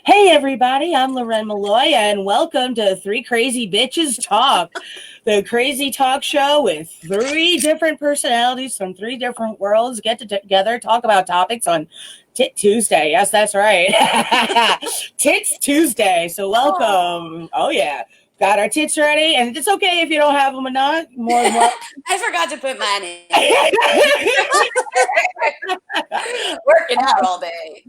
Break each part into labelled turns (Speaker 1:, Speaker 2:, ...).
Speaker 1: Hey everybody, I'm Loren Malloy and welcome to Three Crazy Bitches Talk, the crazy talk show with three different personalities from three different worlds get together, talk about topics on Tit Tuesday. Yes, that's right. Tits Tuesday. So welcome. Oh yeah. Got our tits ready, and it's okay if you don't have them or not. More than welcome.
Speaker 2: I forgot to put mine in. Working out all day.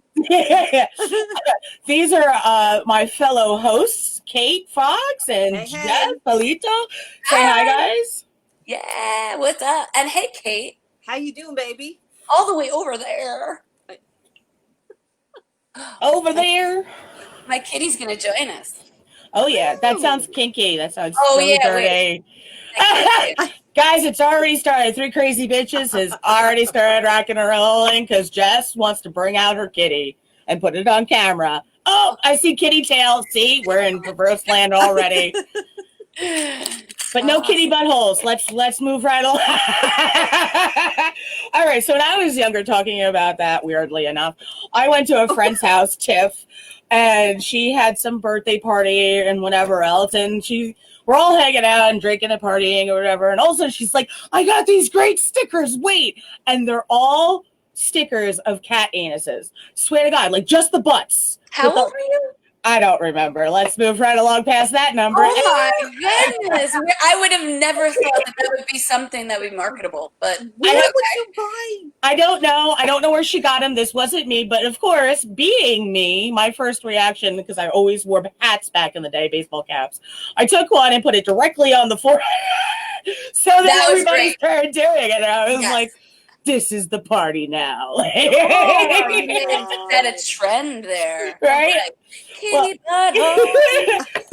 Speaker 1: These are my fellow hosts, Kate Fox and Jeff Polito. Say hi, guys.
Speaker 2: Yeah, what's up? And hey, Kate.
Speaker 3: How you doing, baby?
Speaker 2: All the way over there.
Speaker 1: Over there.
Speaker 2: My kitty's gonna join us.
Speaker 1: Oh yeah, that sounds kinky. That sounds dirty. Guys, it's already started. Three Crazy Bitches has already started rocking and rolling because Jess wants to bring out her kitty and put it on camera. Oh, I see kitty tail. See, we're in perverse land already. But no kitty buttholes. Let's move right along. All right. So when I was younger, talking about that, weirdly enough, I went to a friend's house, Tiff, and she had some birthday party and whatever else, and we're all hanging out and drinking and partying or whatever, and all of a sudden she's like, "I got these great stickers. Wait!" And they're all stickers of cat anuses. Swear to God, like just the butts.
Speaker 2: How old are you?
Speaker 1: I don't remember. Let's move right along past that number.
Speaker 2: Oh my goodness. I would have never thought that would be something that would be marketable. But
Speaker 3: where would you buy?
Speaker 1: I don't know. I don't know where she got them. This wasn't me. But of course, being me, my first reaction, because I always wore hats back in the day, baseball caps, I took one and put it directly on the forehead so that everybody started doing it. And I was like, this is the party now.
Speaker 2: Set a trend there.
Speaker 1: Right?
Speaker 2: Kitty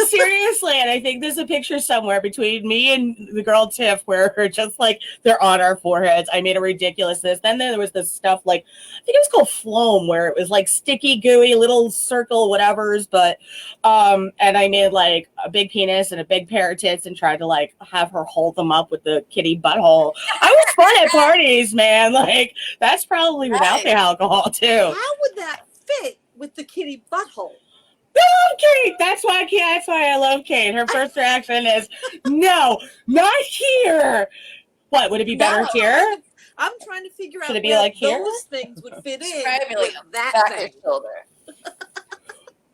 Speaker 1: seriously, and I think there's a picture somewhere between me and the girl Tiff where we're just like they're on our foreheads. I made a ridiculousness. Then there was this stuff like I think it was called Floam, where it was like sticky, gooey, little circle, whatever's. But and I made like a big penis and a big pair of tits and tried to like have her hold them up with the kitty butthole. I was fun at parties, man. Like that's probably without the alcohol too.
Speaker 3: How would that fit with the kitty butthole?
Speaker 1: I love Kate. That's why I love Kate. Her first reaction is, no, not here. What, would it be better here?
Speaker 3: I'm trying to figure out
Speaker 1: it be like
Speaker 3: those things would fit in
Speaker 2: like
Speaker 3: that thing.
Speaker 2: Shoulder.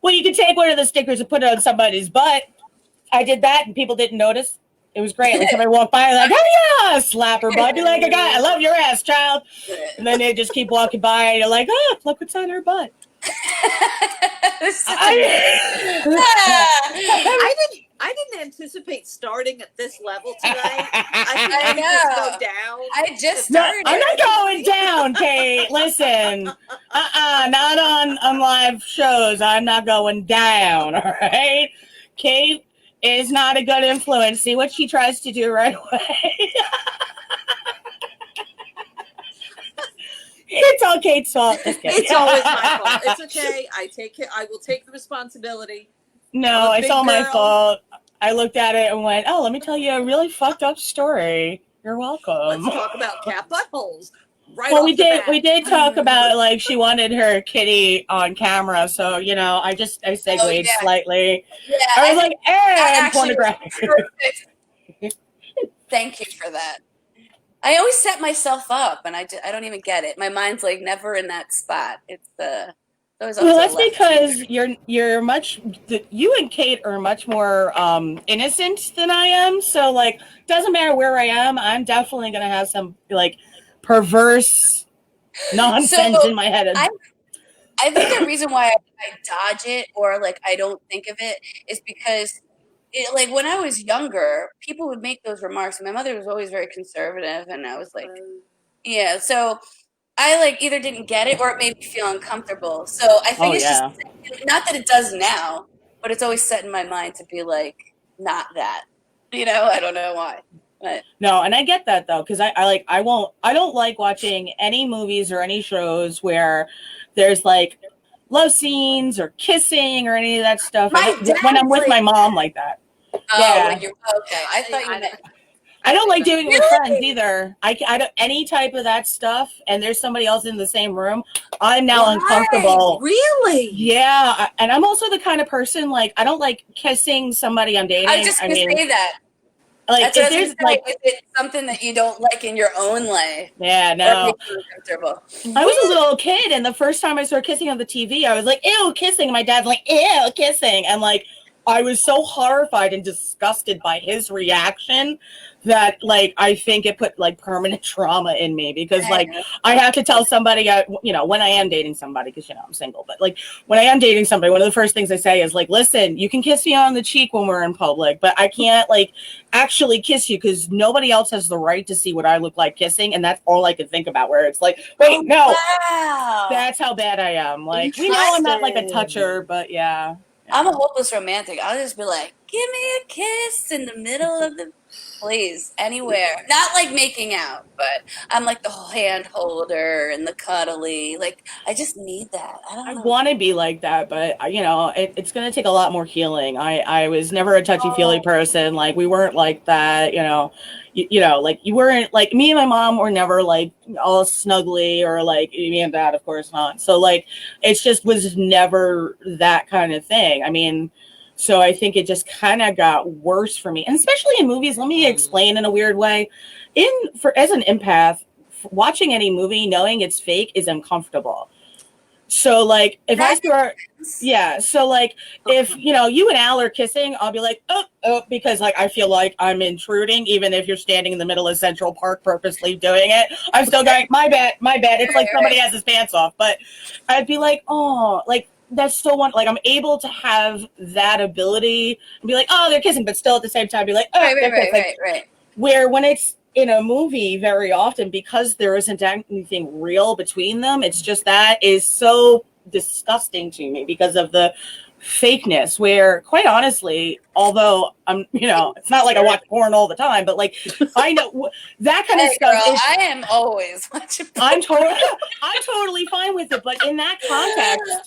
Speaker 1: Well, you could take one of the stickers and put it on somebody's butt. I did that and people didn't notice. It was great. Like somebody walked by like, oh yeah, slap her butt. Be like, I love your ass, child. And then they just keep walking by and you're like, oh, look what's on her butt.
Speaker 3: I didn't anticipate starting at this level tonight. I know. Just go down.
Speaker 2: I just started.
Speaker 1: No, I'm not going down, Kate. Listen, not on live shows. I'm not going down. All right, Kate is not a good influence. See what she tries to do right away. It's all Kate's fault.
Speaker 3: It's always my fault. It's okay. I will take the responsibility.
Speaker 1: No, it's all my fault. I looked at it and went, "Oh, let me tell you a really fucked up story." You're welcome.
Speaker 3: Let's talk about cat buttholes. Right.
Speaker 1: Well, we did talk about like she wanted her kitty on camera, so you know, I segued slightly. Yeah, I was like, "And pornographic."
Speaker 2: Thank you for that. I always set myself up, and I don't even get it. My mind's like never in that spot. It's well,
Speaker 1: that's because you and Kate are much more innocent than I am. So like, doesn't matter where I am, I'm definitely gonna have some like perverse nonsense in my head.
Speaker 2: I think the reason why I dodge it or like I don't think of it is because. Like when I was younger, people would make those remarks. My mother was always very conservative, and I was like, yeah. So I like either didn't get it or it made me feel uncomfortable. So I think it's just not that it does now, but it's always set in my mind to be like not that. You know, I don't know why. But.
Speaker 1: No, and I get that though, because I don't like watching any movies or any shows where there's like love scenes or kissing or any of that stuff when I'm with my mom like that.
Speaker 2: Oh, yeah. Okay. I thought you meant.
Speaker 1: I don't like doing it with
Speaker 2: Really?
Speaker 1: friends either. I don't any type of that stuff, and there's somebody else in the same room. I'm now
Speaker 2: Why?
Speaker 1: uncomfortable.
Speaker 3: Really?
Speaker 1: Yeah, and I'm also the kind of person like I don't like kissing somebody I'm dating.
Speaker 2: I was just gonna say that.
Speaker 1: Like
Speaker 2: That's what
Speaker 1: if
Speaker 2: I was
Speaker 1: there's
Speaker 2: gonna say.
Speaker 1: like,
Speaker 2: Is it something that you don't like in your own life,
Speaker 1: yeah,
Speaker 2: or
Speaker 1: no.
Speaker 2: makes you uncomfortable?
Speaker 1: I was a little kid, and the first time I started kissing on the TV, I was like, "Ew, kissing!" And my dad's like, "Ew, kissing!" And like, I was so horrified and disgusted by his reaction that, like, I think it put like permanent trauma in me because, like, I have to tell somebody, when I am dating somebody, because I'm single, but like when I am dating somebody, one of the first things I say is like, "Listen, you can kiss me on the cheek when we're in public, but I can't like actually kiss you because nobody else has the right to see what I look like kissing," and that's all I could think about. Where it's like, wait, no.
Speaker 2: Wow.
Speaker 1: That's how bad I am. Like, we know I'm not like a toucher, but yeah.
Speaker 2: I'm a hopeless romantic. I'll just be like, give me a kiss in the middle of the please, anywhere. Not like making out, but I'm like the hand holder and the cuddly. Like, I just need that. I
Speaker 1: I
Speaker 2: don't know.
Speaker 1: want to be like that, but it's going to take a lot more healing. I was never a touchy-feely person. Like, we weren't like that, like you weren't like me and my mom were never like all snuggly or like me and dad, of course not. So like, it's just was never that kind of thing. I mean, so I think it just kind of got worse for me, and especially in movies. Let me explain in a weird way. As an empath, watching any movie knowing it's fake is uncomfortable. So like if I start, yeah. So like if you and Al are kissing, I'll be like, oh, because like I feel like I'm intruding, even if you're standing in the middle of Central Park purposely doing it. I'm still going, my bad. It's like somebody has his pants off, but I'd be like, oh, like that's so one. Like I'm able to have that ability and be like, oh, they're kissing, but still at the same time be like, oh, they're kissing.
Speaker 2: Right.
Speaker 1: Where when it's in a movie very often because there isn't anything real between them, it's just that is so disgusting to me because of the fakeness, where quite honestly, although I'm it's not like I watch porn all the time, but like I know that kind of stuff
Speaker 2: girl, I am always watching porn.
Speaker 1: I'm totally fine with it, but in that context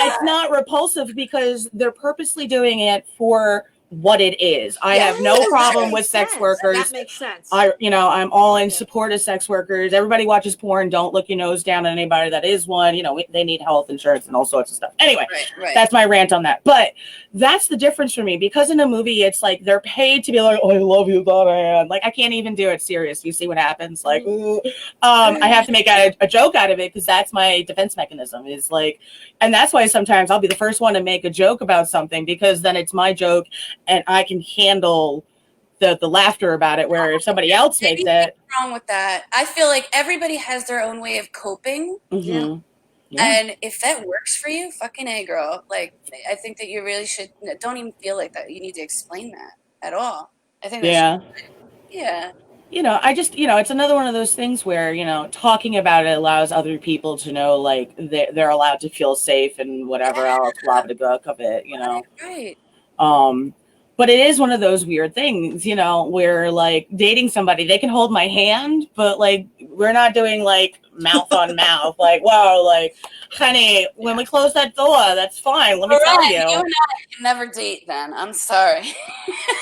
Speaker 1: it's not repulsive because they're purposely doing it for what it is. I have no problem with sex workers.
Speaker 3: That makes sense.
Speaker 1: I'm all in support of sex workers. Everybody watches porn. Don't look your nose down at anybody that is one. They need health insurance and all sorts of stuff. Anyway, That's my rant on that. But that's the difference for me, because in a movie, it's like they're paid to be like, oh, I love you, Diane. Like I can't even do it serious. You see what happens? Like, I have to make a joke out of it because that's my defense mechanism. Is like, and that's why sometimes I'll be the first one to make a joke about something because then it's my joke. And I can handle the laughter about it, where if somebody else makes it.
Speaker 2: What's wrong with that? I feel like everybody has their own way of coping.
Speaker 1: Mm-hmm. Yeah.
Speaker 2: And if that works for you, fucking A, girl. Like, I think that you really should, don't even feel like that. You need to explain that at all. I think that's
Speaker 1: I just, it's another one of those things where, talking about it allows other people to know, like, they're allowed to feel safe and whatever else, blah, blah, blah, of it,
Speaker 2: Right.
Speaker 1: But it is one of those weird things, where like dating somebody, they can hold my hand, but like we're not doing like mouth on mouth. Like, whoa, like, honey, when we close that door, that's fine. Let me tell you.
Speaker 2: You and I can never date then. I'm sorry.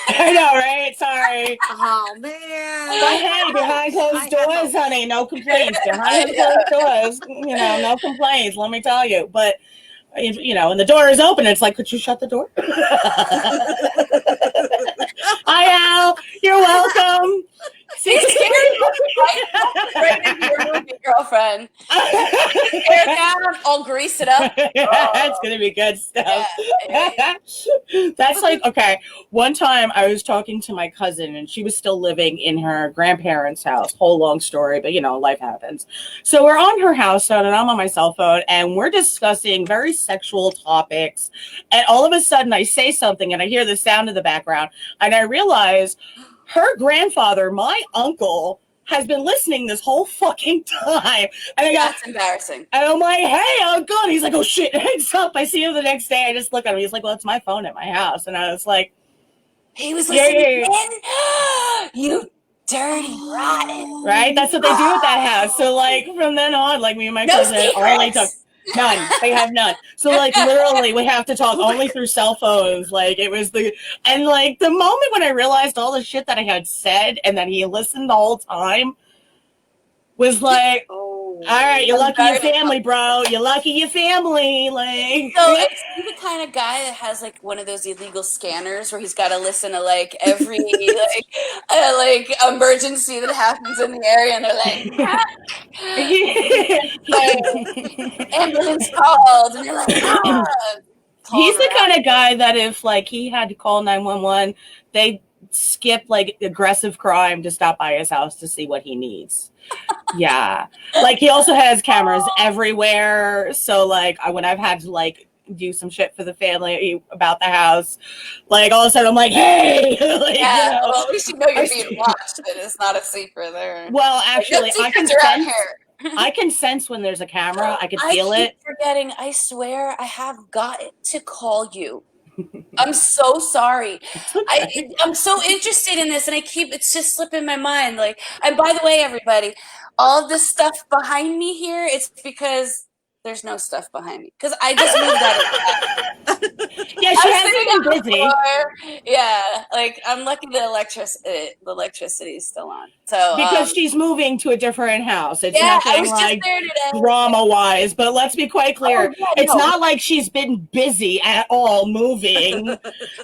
Speaker 1: I know, right? Sorry.
Speaker 3: Oh man.
Speaker 1: But hey, behind closed doors, honey, no complaints. Behind closed doors, no complaints. Let me tell you. But and the door is open, it's like, could you shut the door? Hi, Al. You're welcome.
Speaker 2: See, right in your room, girlfriend. Hair down, I'll grease it up.
Speaker 1: That's gonna be good stuff. Yeah. That's like, okay. One time I was talking to my cousin and she was still living in her grandparents' house. Whole long story, but life happens. So we're on her house phone and I'm on my cell phone and we're discussing very sexual topics. And all of a sudden I say something and I hear the sound in the background and I realize her grandfather, my uncle, has been listening this whole fucking time. And
Speaker 2: that's embarrassing.
Speaker 1: And I'm like, hey, uncle. And he's like, oh shit, hangs up. I see him the next day. I just look at him. He's like, well, it's my phone at my house. And I was like,
Speaker 2: he was listening in? You dirty rotten.
Speaker 1: Right? That's what they do at that house. So like from then on, like me and my cousin only talk. None. They have none. So like literally we have to talk only through cell phones. Like it was and like the moment when I realized all the shit that I had said and that he listened the whole time was like, all right, you're lucky your family, bro. You're lucky your family. Like,
Speaker 2: so is he the kind of guy that has like one of those illegal scanners where he's got to listen to like every like emergency that happens in the area, and they're like, ambulance called, and you're like,
Speaker 1: he's the kind of guy that if like he had to call 911, they skip like aggressive crime to stop by his house to see what he needs. Yeah, like he also has cameras everywhere, so like when I've had to like do some shit for the family about the house, like all of a sudden I'm like, hey, like,
Speaker 2: yeah,
Speaker 1: you know,
Speaker 2: well, at least you know you're being watched and it's not a secret there.
Speaker 1: Well, actually,
Speaker 2: like,
Speaker 1: I can sense when there's a camera. I can feel
Speaker 2: it.
Speaker 1: Forgetting.
Speaker 2: I swear I have got to call you. I'm so sorry.
Speaker 1: Okay.
Speaker 2: I'm so interested in this, and it's just slipping my mind. Like, and by the way, everybody, all of this stuff behind me here, it's because there's no stuff behind me because I just moved out of
Speaker 1: Yeah, she hasn't been busy.
Speaker 2: Yeah, like I'm lucky the electricity is still on. So
Speaker 1: because she's moving to a different house. It's
Speaker 2: nothing
Speaker 1: I was like drama wise, but let's be quite clear. It's not like she's been busy at all moving.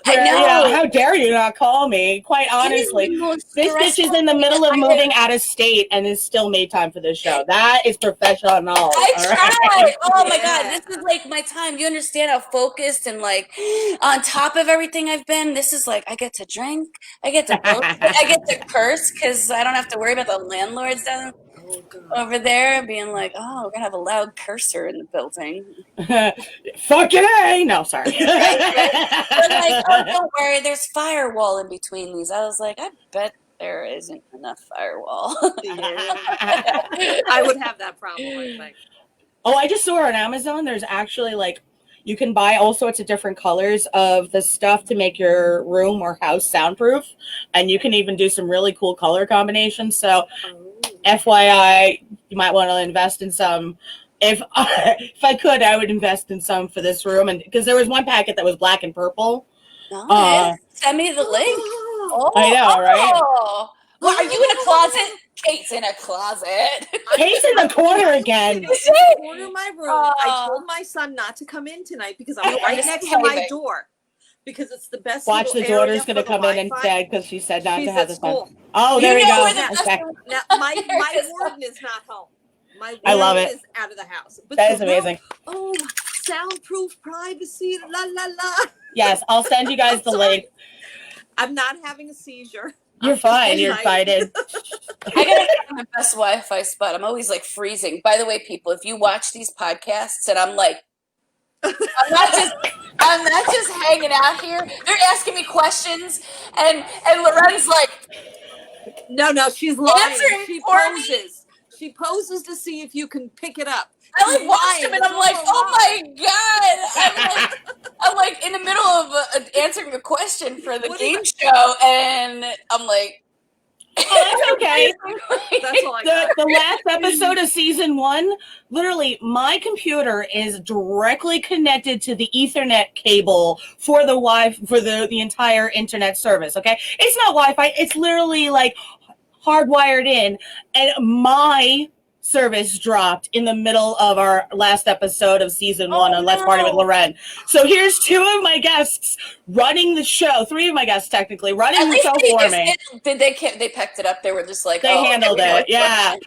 Speaker 2: I know.
Speaker 1: You know. How dare you not call me? Quite honestly, this bitch is in the middle of moving out of state and has still made time for this show. That is professional.
Speaker 2: I tried. Right? Oh my God, this is like my time. You understand how focused and like on top of everything I've been. This is like I get to drink, I get to I get to curse because I don't have to worry about the landlords down over there being like, oh, we're gonna have a loud cursor in the building.
Speaker 1: Fucking A! No, sorry.
Speaker 2: They're like, oh, don't worry, there's firewall in between these. I was like, I bet there isn't enough firewall.
Speaker 3: I would have that problem, I think.
Speaker 1: Oh, I just saw on Amazon, there's actually like, you can buy all sorts of different colors of the stuff to make your room or house soundproof. And you can even do some really cool color combinations. So FYI, you might want to invest in some. If I could, I would invest in some for this room. And because there was one packet that was black and purple.
Speaker 2: Nice. Send me the link.
Speaker 1: Oh, I know, right?
Speaker 2: Well, are you in a closet? Kate's in a closet.
Speaker 1: Kate's in the corner again.
Speaker 3: In the corner of my room. I told my son not to come in tonight because I'm right next to my door. Because it's the best.
Speaker 1: Watch, the daughter's going to come in instead because she said not to have the son. Oh, there we go. Okay.
Speaker 3: Now, my warden is not home. My
Speaker 1: I love it.
Speaker 3: Is out of the house. But
Speaker 1: that is amazing.
Speaker 3: Oh, soundproof privacy, la la la.
Speaker 1: Yes, I'll send you guys the link.
Speaker 3: I'm not having a seizure.
Speaker 1: You're fine. You're excited.
Speaker 2: I gotta find the best Wi-Fi spot. I'm always like freezing. By the way, people, if you watch these podcasts and I'm like, I'm not just hanging out here. They're asking me questions, and Loren's like,
Speaker 3: no, she's lying. She poses to see if you can pick it up.
Speaker 2: I like watched him and I'm like, oh my God. I'm like in the middle of answering a question for the game show and I'm like,
Speaker 1: oh, that's okay.
Speaker 3: That's all I got.
Speaker 1: The last episode of season 1, literally my computer is directly connected to the Ethernet cable for the entire internet service. Okay. It's not Wi-Fi. It's literally like hardwired in, and my service dropped in the middle of our last episode of season 1 on Let's Party with Loren. So here's 2 of my guests running the show, 3 of my guests technically running the show for me.
Speaker 2: They picked it up. They were just like,
Speaker 1: they handled it. Yeah. And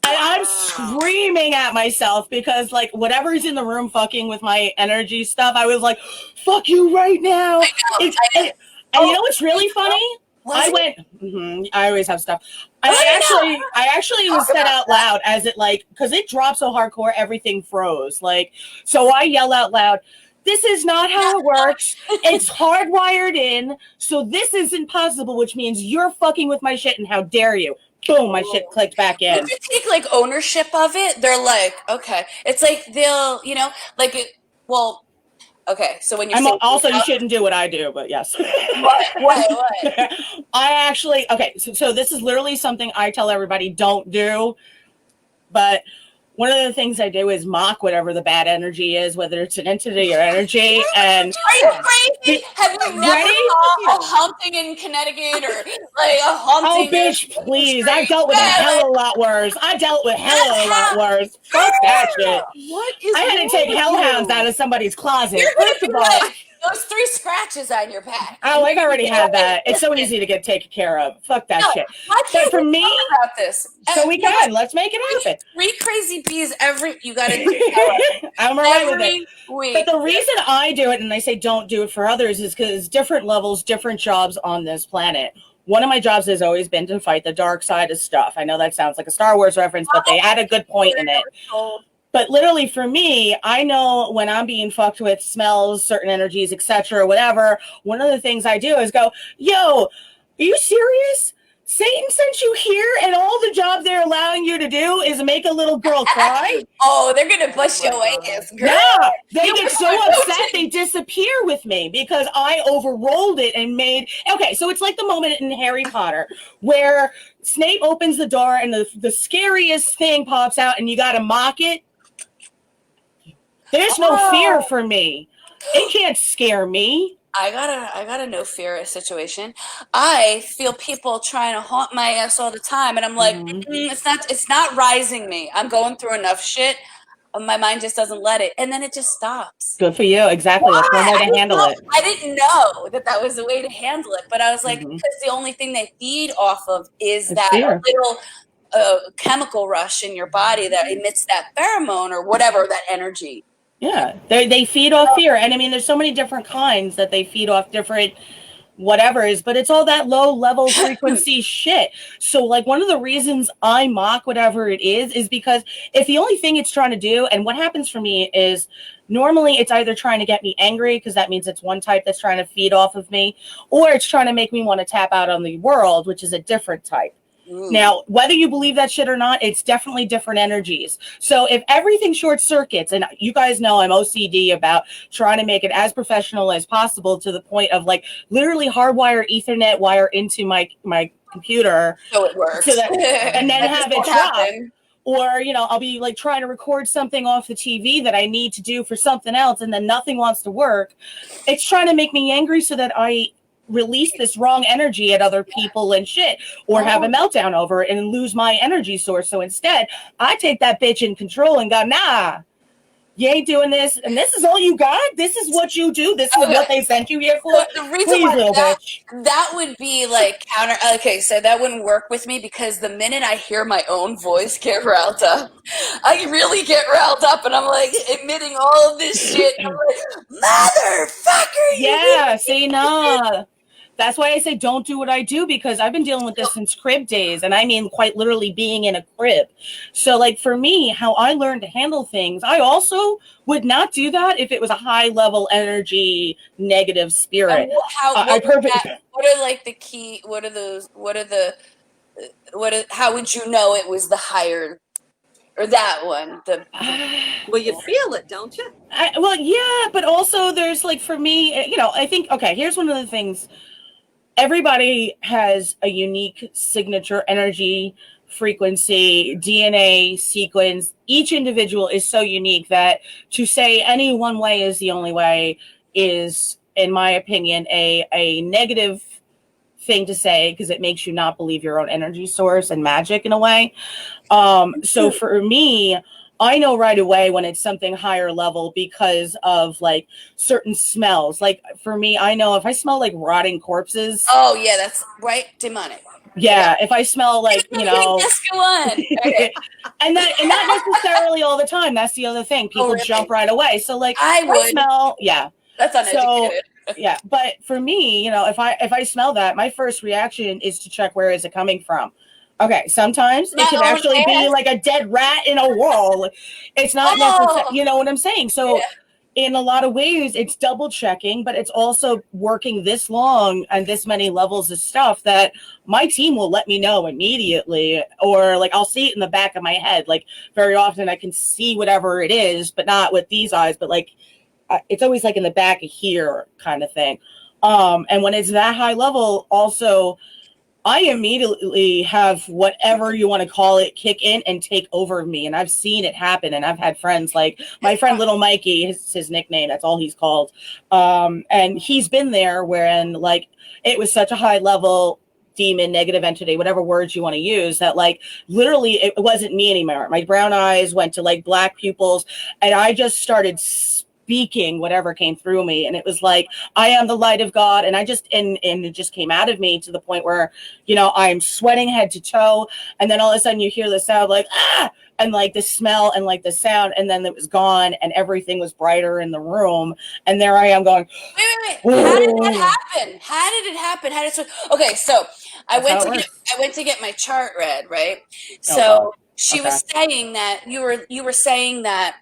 Speaker 1: I'm screaming at myself because like whatever's in the room fucking with my energy stuff, I was like, fuck you right now. And you know what's really funny? I went. I always have stuff. I actually was said out loud as it like because it dropped so hardcore, everything froze. Like so, I yelled out loud, "This is not how it works. It's hardwired in, so this isn't possible. Which means you're fucking with my shit, and how dare you?" Boom, my shit clicked back in.
Speaker 2: If you take like ownership of it, they're like, okay, it's like they'll, like it. Well. Okay, so when you're
Speaker 1: also you shouldn't do what I do, but yes.
Speaker 2: What?
Speaker 1: I actually so this is literally something I tell everybody don't do, but one of the things I do is mock whatever the bad energy is, whether it's an entity or energy. And
Speaker 2: are you crazy? Have you never saw a haunting in Connecticut or like a haunting?
Speaker 1: Oh, bitch, please! I've dealt with a hell of a lot worse. I dealt with hell of a lot worse. Fuck that shit.
Speaker 3: What is?
Speaker 1: I had to take hellhounds out of somebody's closet. First of all,
Speaker 2: those 3 scratches on your back.
Speaker 1: Oh, I already have that. It's so easy to get taken care of. Fuck that shit.
Speaker 2: But for me, about this,
Speaker 1: so we can. Let's make it happen.
Speaker 2: 3 crazy bees you got to do.
Speaker 1: I'm all right with it. But the reason I do it, and I say don't do it for others, is because different levels, different jobs on this planet. One of my jobs has always been to fight the dark side of stuff. I know that sounds like a Star Wars reference, but they had a good point in it. But literally for me, I know when I'm being fucked with smells, certain energies, etc., whatever, one of the things I do is go, yo, are you serious? Satan sent you here and all the job they're allowing you to do is make a little girl cry?
Speaker 2: Oh, they're going to bust your ass, girl.
Speaker 1: Yeah, they get so upset they disappear with me because I overrolled it and made... Okay, so it's like the moment in Harry Potter where Snape opens the door and the scariest thing pops out and you got to mock it. There's no fear for me. It can't scare me.
Speaker 2: I gotta no fear situation. I feel people trying to haunt my ass all the time, and I'm like, it's not rising me. I'm going through enough shit. My mind just doesn't let it, and then it just stops.
Speaker 1: Good for you. Exactly. That's one way to handle it.
Speaker 2: I didn't know that was the way to handle it, but I was like, because the only thing they feed off of is that little chemical rush in your body that emits that pheromone or whatever, that energy.
Speaker 1: Yeah, they feed off fear. And I mean, there's so many different kinds that they feed off different whatevers, but it's all that low level frequency shit. So like one of the reasons I mock whatever it is because if the only thing it's trying to do, and what happens for me is normally it's either trying to get me angry because that means it's one type that's trying to feed off of me, or it's trying to make me want to tap out on the world, which is a different type. Now, whether you believe that shit or not, it's definitely different energies. So if everything short circuits, and you guys know I'm OCD about trying to make it as professional as possible to the point of like literally hardwire Ethernet wire into my computer.
Speaker 2: So it works.
Speaker 1: So that, and then have it drop. Or, you know, I'll be like trying to record something off the TV that I need to do for something else, and then nothing wants to work. It's trying to make me angry so that I release this wrong energy at other people and shit, or have a meltdown over it and lose my energy source. So instead, I take that bitch in control and go, nah, you ain't doing this, and this is all you got? This is what you do? This is what they sent you here for?
Speaker 2: So the reason why that would be like counter... Okay, so that wouldn't work with me because the minute I hear my own voice get riled up, I really get riled up, and I'm like emitting all of this shit. And I'm like, motherfucker!
Speaker 1: Yeah, see, nah. That's why I say don't do what I do, because I've been dealing with this since crib days, and I mean quite literally being in a crib. So like for me, how I learned to handle things, I also would not do that if it was a high level energy negative spirit.
Speaker 2: How would you know it was the higher, or that one?
Speaker 3: Well, you feel it, don't you?
Speaker 1: Well, yeah, but also there's like, for me, you know, I think, okay, here's one of the things. Everybody has a unique signature energy, frequency, DNA sequence. Each individual is so unique that to say any one way is the only way is, in my opinion, a negative thing to say, because it makes you not believe your own energy source and magic in a way. So for me, I know right away when it's something higher level because of like certain smells. Like for me, I know if I smell like rotting corpses.
Speaker 2: Oh yeah, that's right. Demonic.
Speaker 1: Yeah, if I smell like, you know,
Speaker 2: okay.
Speaker 1: and not necessarily all the time. That's the other thing. People jump right away. So like
Speaker 2: I would
Speaker 1: smell, yeah.
Speaker 2: That's uneducated.
Speaker 1: So, yeah, but for me, you know, if I smell that, my first reaction is to check where is it coming from. Okay, sometimes it can actually be like a dead rat in a wall. It's not necessary, you know what I'm saying? So in a lot of ways, it's double checking, but it's also working this long and this many levels of stuff that my team will let me know immediately, or like I'll see it in the back of my head. Like very often I can see whatever it is, but not with these eyes, but like it's always like in the back of here kind of thing. And when it's that high level, also I immediately have whatever you want to call it kick in and take over me. And I've seen it happen. And I've had friends like my friend Little Mikey, his nickname, that's all he's called. And he's been there wherein like it was such a high level demon, negative entity, whatever words you want to use, that like literally it wasn't me anymore. My brown eyes went to like black pupils, and I just started speaking whatever came through me, and it was like I am the light of God, and I just and it just came out of me to the point where, you know, I'm sweating head to toe, and then all of a sudden you hear the sound like ah, and like the smell and like the sound, and then it was gone, and everything was brighter in the room, and there I am going,
Speaker 2: wait. How did that happen? How did it happen? How did it? Okay, so I went to get my chart read, right? So she was saying that you were saying that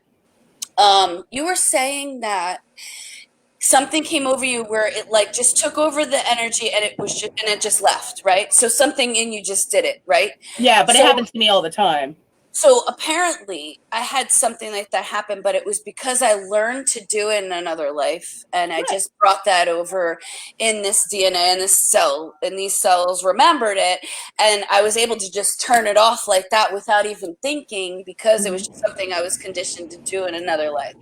Speaker 2: something came over you where it like just took over the energy, and it just left, right? So something in you just did it, right?
Speaker 1: Yeah, but it happens to me all the time.
Speaker 2: So apparently I had something like that happen, but it was because I learned to do it in another life. And I just brought that over in this DNA, in this cell, and these cells remembered it. And I was able to just turn it off like that without even thinking, because it was just something I was conditioned to do in another life.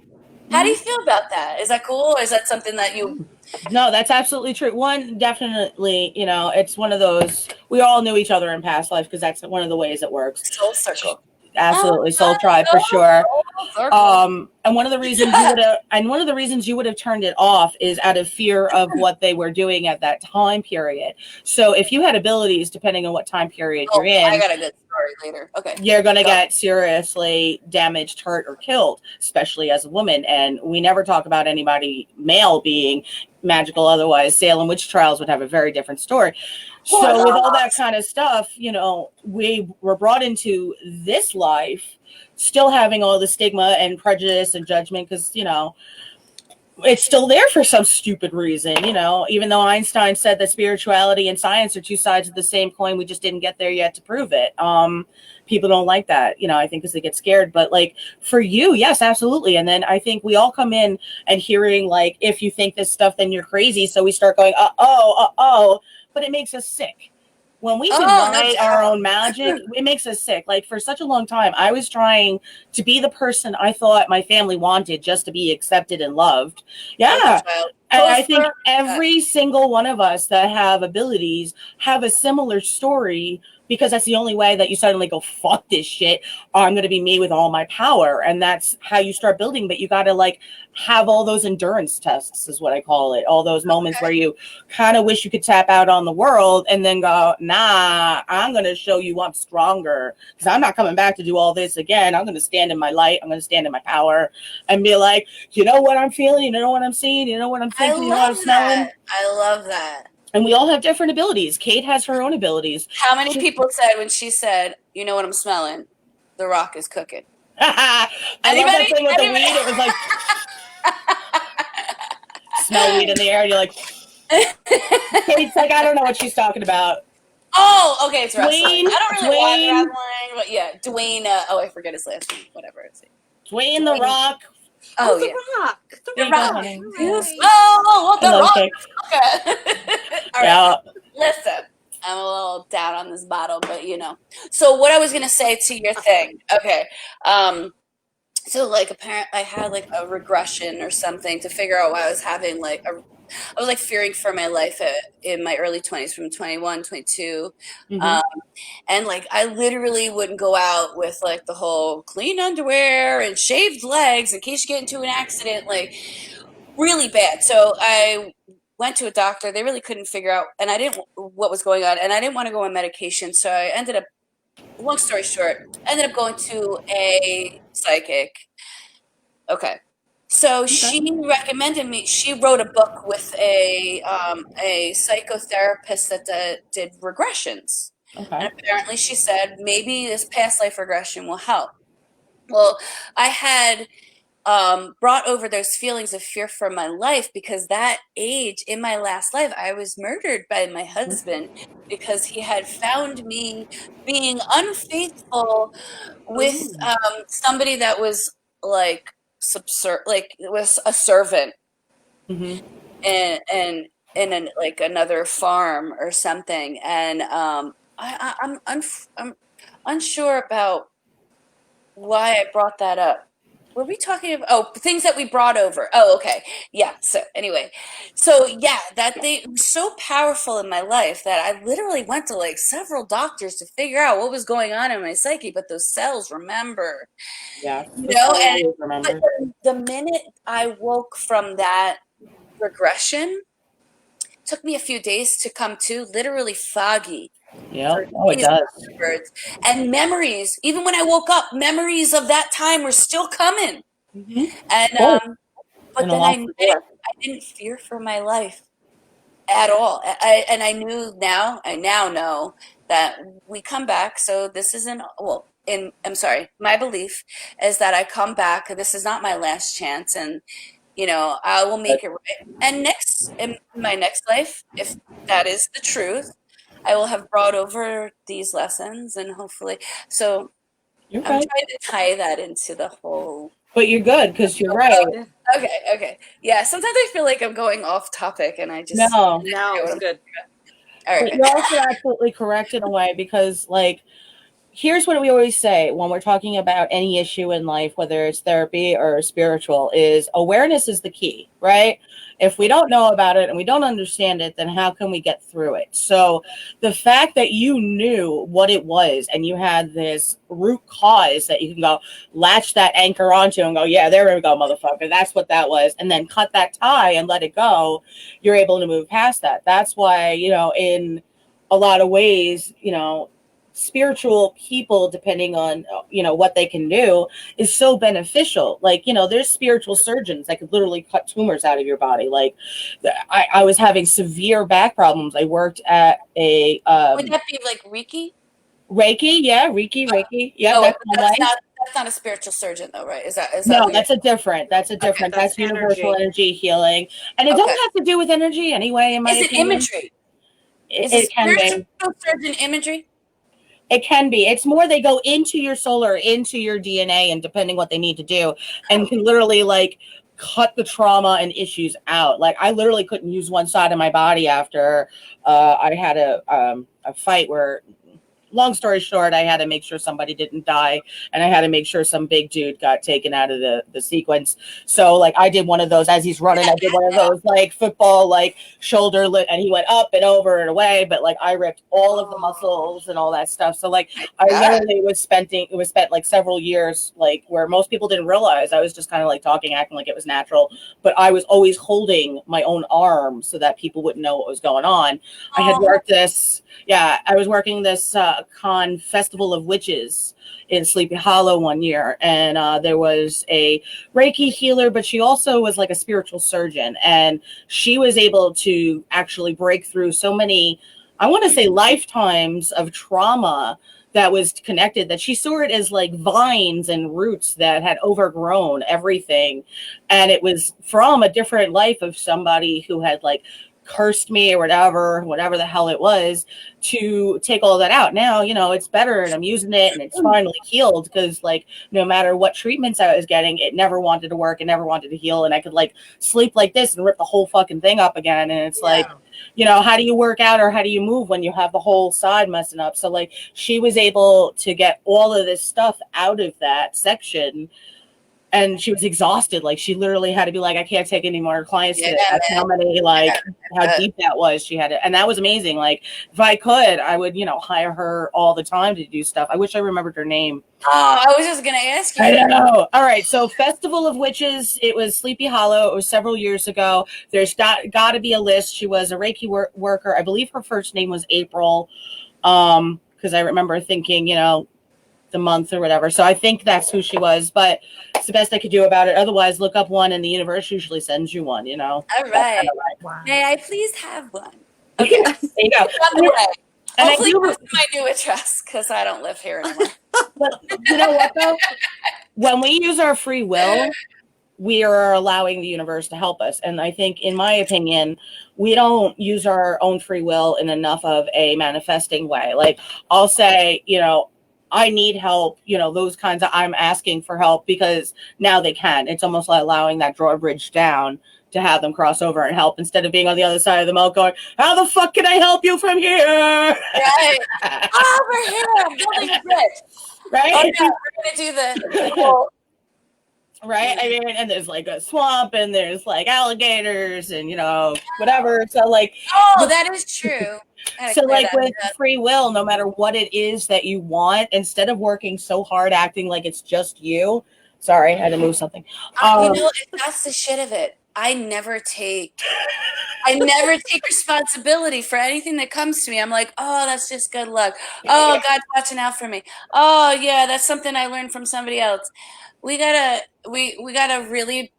Speaker 2: How do you feel about that? Is that cool? Or is that something that you...
Speaker 1: No, that's absolutely true. One, definitely, you know, it's one of those, we all knew each other in past life, because that's one of the ways it works.
Speaker 2: Soul circle.
Speaker 1: Absolutely, soul tribe for sure. And one of the reasons you would have turned it off is out of fear of what they were doing at that time period. So if you had abilities, depending on what time period you're in,
Speaker 2: I got a good story later. Okay,
Speaker 1: you're going to get seriously damaged, hurt, or killed, especially as a woman. And we never talk about anybody male being magical. Otherwise, Salem witch trials would have a very different story. So with all that kind of stuff, you know, we were brought into this life still having all the stigma and prejudice and judgment, because, you know, it's still there for some stupid reason, you know, even though Einstein said that spirituality and science are two sides of the same coin, we just didn't get there yet to prove it. People don't like that, you know, I think, because they get scared. But like for you, yes, absolutely. And then I think we all come in and hearing like, if you think this stuff, then you're crazy. So we start going, but it makes us sick. When we can write our own magic, it makes us sick. Like for such a long time, I was trying to be the person I thought my family wanted, just to be accepted and loved. Yeah. And I think every single one of us that have abilities have a similar story, because that's the only way that you suddenly go, fuck this shit. I'm going to be me with all my power. And that's how you start building. But you got to like have all those endurance tests, is what I call it. All those moments where you kind of wish you could tap out on the world and then go, nah, I'm going to show you I'm stronger, because I'm not coming back to do all this again. I'm going to stand in my light. I'm going to stand in my power and be like, you know what I'm feeling? You know what I'm seeing? You know what I'm thinking? You know what I'm smelling?
Speaker 2: I love that.
Speaker 1: And we all have different abilities. Kate has her own abilities.
Speaker 2: How many people said when she said, you know what I'm smelling? The Rock is cooking.
Speaker 1: I love that thing with the weed. It was like, smell weed in the air. And you're like, Kate's like, I don't know what she's talking about.
Speaker 2: Oh, okay, it's wrestling. I don't really watch wrestling, but yeah, Dwayne, I forget his last name, whatever it's.
Speaker 1: Dwayne The Rock.
Speaker 2: Oh,
Speaker 3: the
Speaker 2: yeah.
Speaker 3: Rock.
Speaker 2: The Rock. The Rock. Okay. All right. Listen, I'm a little down on this bottle, but you know. So what I was gonna say to your thing, okay. So like apparently I had like a regression or something to figure out why I was having like I was like fearing for my life in my early 20s, from 21, 22. And like I literally wouldn't go out with like the whole clean underwear and shaved legs in case you get into an accident, like really bad. So I went to a doctor. They really couldn't figure out what was going on, and I didn't want to go on medication. So I ended up, long story short, ended up going to a psychic. Okay. So she recommended me. She wrote a book with a psychotherapist that did regressions. And apparently she said maybe this past life regression will help. Well, I had brought over those feelings of fear for my life, because that age in my last life, I was murdered by my husband because he had found me being unfaithful with somebody that was like it was a servant. And like another farm or something, and I'm unsure about why I brought that up. Were we talking about things that we brought over? Oh, okay. Yeah. So anyway, so yeah, that thing was so powerful in my life that I literally went to like several doctors to figure out what was going on in my psyche, but those cells remember,
Speaker 1: Yeah,
Speaker 2: you
Speaker 1: the
Speaker 2: know,
Speaker 1: soul
Speaker 2: and
Speaker 1: always
Speaker 2: but
Speaker 1: remembers.
Speaker 2: the minute I woke from that regression, took me a few days to come to, literally foggy
Speaker 1: Yep.
Speaker 2: for
Speaker 1: Oh, it
Speaker 2: days
Speaker 1: does.
Speaker 2: afterwards. And memories, even when I woke up, memories of that time were still coming.
Speaker 1: Mm-hmm.
Speaker 2: And
Speaker 1: Cool.
Speaker 2: but
Speaker 1: And
Speaker 2: then
Speaker 1: unlock the door.
Speaker 2: I didn't fear for my life at all. And I knew now, I now know that we come back. So this isn't, well, I'm sorry, my belief is that I come back. This is not my last chance. And, you know, I will make it right. And in my next life, if that is the truth, I will have brought over these lessons and hopefully. So
Speaker 1: You're
Speaker 2: I'm
Speaker 1: good.
Speaker 2: trying to tie that into the whole.
Speaker 1: But you're good because you're right.
Speaker 3: Yeah.
Speaker 2: Okay. Yeah. Sometimes I feel like I'm going off topic and I just.
Speaker 1: No.
Speaker 3: No, it's good.
Speaker 2: All
Speaker 1: But
Speaker 2: right.
Speaker 1: you're also absolutely correct in a way because, like, here's what we always say when we're talking about any issue in life, whether it's therapy or spiritual, is awareness is the key, right? If we don't know about it and we don't understand it, then how can we get through it? So the fact that you knew what it was and you had this root cause that you can go latch that anchor onto and go, yeah, there we go, motherfucker. That's what that was. And then cut that tie and let it go. You're able to move past that. That's why, in a lot of ways, spiritual people, depending on what they can do, is so beneficial. Like, there's spiritual surgeons that could literally cut tumors out of your body. Like, I was having severe back problems. I worked at a
Speaker 2: Would that be like Reiki?
Speaker 1: Reiki. Yeah, Reiki. Yeah,
Speaker 2: Oh,
Speaker 1: that's one way.
Speaker 2: that's not a spiritual surgeon though, right? Is that
Speaker 1: No,
Speaker 2: what you're
Speaker 1: that's a
Speaker 2: okay.
Speaker 1: different,
Speaker 3: That's
Speaker 1: that's universal
Speaker 3: energy.
Speaker 1: energy healing. And it
Speaker 2: Okay.
Speaker 1: doesn't have to do with energy anyway, in my
Speaker 2: Is it
Speaker 1: opinion.
Speaker 2: imagery?
Speaker 1: It,
Speaker 2: Is a
Speaker 1: it can
Speaker 2: spiritual
Speaker 1: be.
Speaker 2: surgeon imagery?
Speaker 1: It can be. It's more they go into your soul or into your DNA, and depending what they need to do, and can literally like cut the trauma and issues out. Like I literally couldn't use one side of my body after I had a fight where. Long story short, I had to make sure somebody didn't die, and I had to make sure some big dude got taken out of the sequence. So, like, I did one of those as he's running. I did one of those like football, like shoulder lit, and he went up and over and away. But like, I ripped all of the muscles and all that stuff. So, like, I literally was spent like several years, like where most people didn't realize I was just kind of like talking, acting like it was natural. But I was always holding my own arm so that people wouldn't know what was going on. I had worked this. Yeah, I was working this con Festival of Witches in Sleepy Hollow one year, and there was a Reiki healer, but she also was like a spiritual surgeon, and she was able to actually break through so many, I want to say, lifetimes of trauma that was connected, that she saw it as like vines and roots that had overgrown everything, and it was from a different life of somebody who had like cursed me or whatever the hell it was, to take all that out. Now, it's better and I'm using it and it's finally healed, because like no matter what treatments I was getting, it never wanted to work and never wanted to heal. And I could like sleep like this and rip the whole fucking thing up again. And it's like, how do you work out or how do you move when you have the whole side messing up? So like she was able to get all of this stuff out of that section. And she was exhausted. Like she literally had to be like, I can't take any more clients today. That's how many, like, how deep that was. She had it. And that was amazing. Like if I could, I would, hire her all the time to do stuff. I wish I remembered her name.
Speaker 2: Oh, I was just going to ask you.
Speaker 1: I don't know. All right. So Festival of Witches, it was Sleepy Hollow. It was several years ago. There's got to be a list. She was a Reiki worker. I believe her first name was April. Because I remember thinking, the month or whatever. So I think that's who she was, but it's the best I could do about it. Otherwise, look up one, and the universe usually sends you one,
Speaker 2: All right.
Speaker 3: Wow.
Speaker 2: May I please have one? Okay.
Speaker 1: There you go.
Speaker 2: And hopefully goes to my new address, because I don't live here anymore.
Speaker 1: But you know what, though? When we use our free will, we are allowing the universe to help us. And I think, in my opinion, we don't use our own free will in enough of a manifesting way. Like I'll say, I need help, those kinds of, I'm asking for help because now they can. It's almost like allowing that drawbridge down to have them cross over and help instead of being on the other side of the moat going, how the fuck can I help you from here?
Speaker 2: Right. Over here, I'm building a bridge.
Speaker 1: Right?
Speaker 2: Oh, yeah, we're going to do the whole...
Speaker 1: Right? I mean, and there's like a swamp and there's like alligators and, you know, whatever. So like...
Speaker 2: Oh, that is true.
Speaker 1: So like with free will, no matter what it is that you want, instead of working so hard acting like it's just you... Sorry, I had to move something.
Speaker 2: You know, that's the shit of it. I never take responsibility for anything that comes to me. I'm like, oh, that's just good luck. Oh, God's watching out for me. Oh, yeah, that's something I learned from somebody else. We gotta really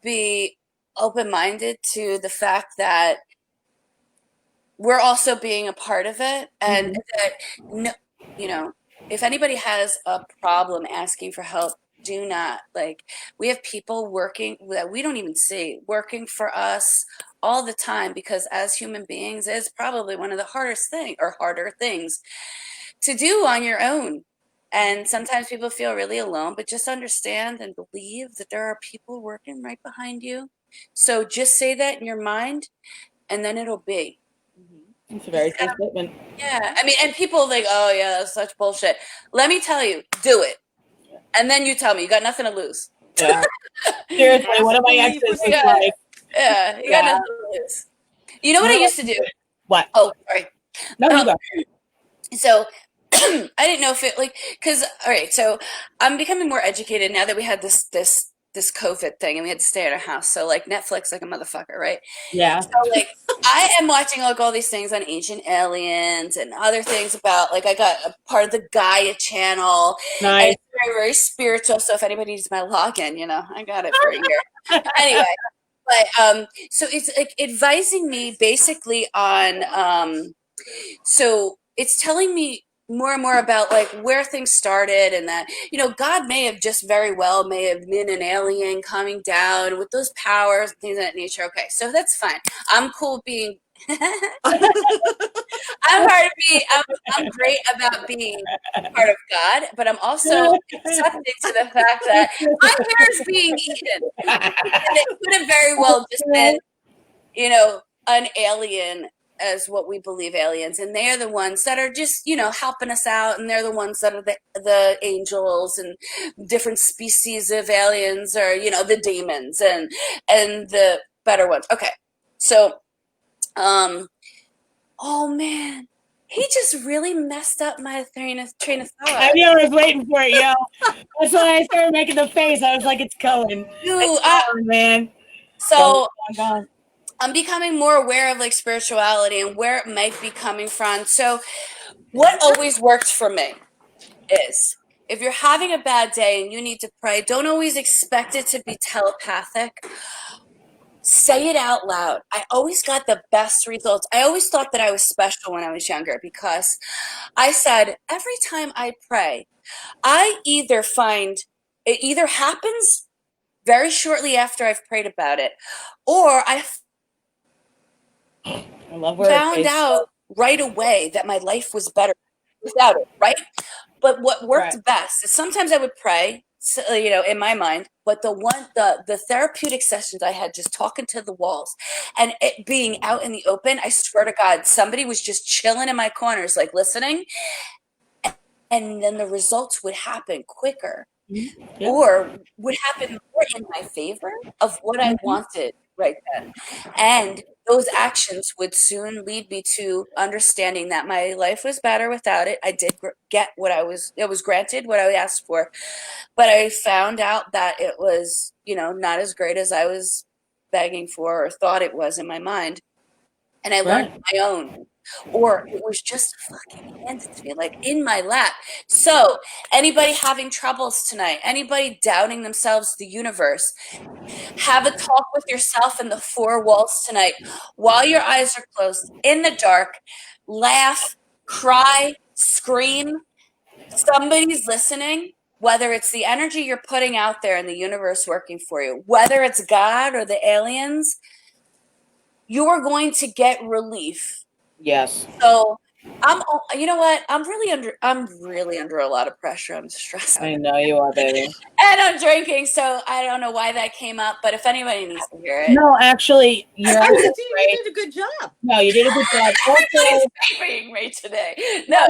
Speaker 2: be open-minded to the fact that we're also being a part of it, and that, no, you know, if anybody has a problem asking for help, do not, like, we have people working that we don't even see working for us all the time, because as human beings, it's probably one of the harder things to do on your own. And sometimes people feel really alone, but just understand and believe that there are people working right behind you. So just say that in your mind, and then it'll be.
Speaker 1: It's a very true statement.
Speaker 2: Yeah, I mean, and people like, oh yeah, that's such bullshit. Let me tell you, do it. And then you tell me, you got nothing to lose.
Speaker 1: Yeah. Seriously, one of my exes was like...
Speaker 2: Yeah, you got nothing to lose. You know what I used to do?
Speaker 1: What?
Speaker 2: Oh, sorry.
Speaker 1: No, you go.
Speaker 2: So I didn't know if it, like, because, all right, so I'm becoming more educated now that we had this COVID thing and we had to stay in our house. So like Netflix, like a motherfucker, right?
Speaker 1: Yeah.
Speaker 2: So like I am watching like all these things on ancient aliens and other things about, like, I got a part of the Gaia channel.
Speaker 1: Nice.
Speaker 2: And it's very, very spiritual. So if anybody needs my login, you know, I got it for a year. Anyway, but so it's like advising me basically on so it's telling me more and more about like where things started, and that, you know, God may have been an alien coming down with those powers and things of that nature. Okay, so that's fine. I'm cool being I'm great about being part of God, but I'm also accepting to the fact that my hair is being eaten. And it could have very well just been, you know, an alien, as what we believe aliens, and they're the ones that are just, you know, helping us out, and they're the ones that are the angels, and different species of aliens, or, you know, the demons and the better ones. Okay, so oh man, he just really messed up my train of thought.
Speaker 1: I knew I was waiting for it, yo. That's why I started making the face. I was like, it's coming.
Speaker 2: Dude,
Speaker 1: it's coming, man.
Speaker 2: So
Speaker 1: go.
Speaker 2: I'm becoming more aware of like spirituality and where it might be coming from. So what always works for me is, if you're having a bad day and you need to pray, don't always expect it to be telepathic. Say it out loud. I always got the best results. I always thought that I was special when I was younger, because I said, every time I pray, I either find it either happens very shortly after I've prayed about it, or I found out right away that my life was better without it, right? But what worked best is sometimes I would pray, you know, in my mind, but the therapeutic sessions I had just talking to the walls and it being out in the open, I swear to God, somebody was just chilling in my corners, like listening, and then the results would happen quicker. Yeah. Or would happen more in my favor of what I wanted right then. And those actions would soon lead me to understanding that my life was better without it. I did get it was granted what I asked for, but I found out that it was, you know, not as great as I was begging for or thought it was in my mind. And I learned my own. Or it was just fucking handed to me, like in my lap. So anybody having troubles tonight, anybody doubting themselves, the universe, have a talk with yourself in the four walls tonight while your eyes are closed, in the dark. Laugh, cry, scream. Somebody's listening, whether it's the energy you're putting out there in the universe working for you, whether it's God or the aliens, you are going to get relief.
Speaker 1: Yes.
Speaker 2: So You know what? I'm really under a lot of pressure. I'm stressed.
Speaker 1: I know you are, baby.
Speaker 2: And I'm drinking, so I don't know why that came up, but if anybody needs to hear it.
Speaker 1: No, actually, you're
Speaker 3: You did a good job.
Speaker 1: No, you did a good job.
Speaker 2: Everybody's vaping me today. No.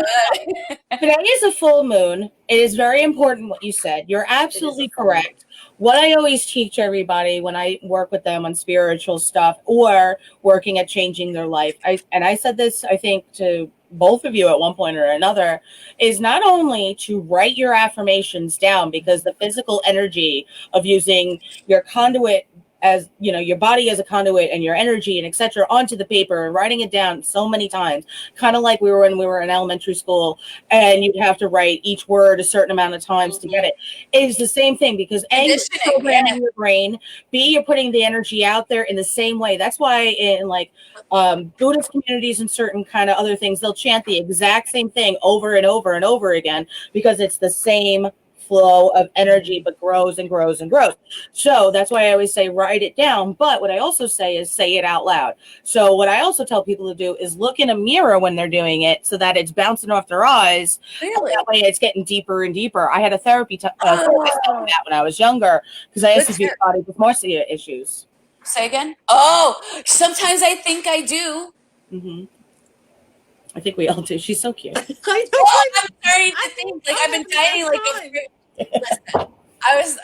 Speaker 1: Today is a full moon. It is very important what you said. You're absolutely correct. What I always teach everybody when I work with them on spiritual stuff or working at changing their life, I said this, I think, to both of you at one point or another, is not only to write your affirmations down, because the physical energy of using your conduit, as you know, your body as a conduit and your energy and etc. onto the paper and writing it down so many times, kind of like when we were in elementary school and you'd have to write each word a certain amount of times to get it. It is the same thing, because A, you're programming your brain, B, you're putting the energy out there in the same way. That's why in like Buddhist communities and certain kind of other things, they'll chant the exact same thing over and over and over again, because it's the same flow of energy, but grows and grows and grows. So that's why I always say write it down. But what I also say is say it out loud. So what I also tell people to do is look in a mirror when they're doing it, so that it's bouncing off their eyes.
Speaker 2: Really?
Speaker 1: That way it's getting deeper and deeper. I had a therapist tell me that when I was younger, because I used to be body dysmorphia issues.
Speaker 2: Say again? Oh, sometimes I think I do.
Speaker 1: Mm-hmm. I think we all do. She's so cute.
Speaker 2: I'm starting to think like I've been dieting like listen, I was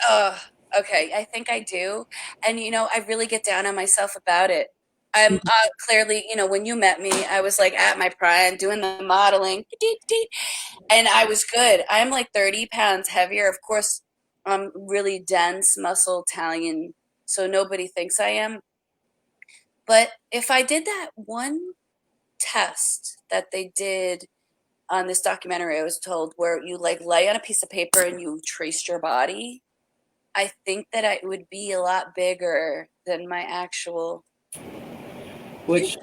Speaker 2: okay, I think I do. And you know, I really get down on myself about it. I'm clearly, you know, when you met me, I was like at my prime doing the modeling, and I was good. I'm like 30 pounds heavier. Of course, I'm really dense, muscle Italian, so nobody thinks I am. But if I did that one test that they did on this documentary I was told, where you like lay on a piece of paper and you traced your body, I think that I would be a lot bigger than my actual.
Speaker 1: Which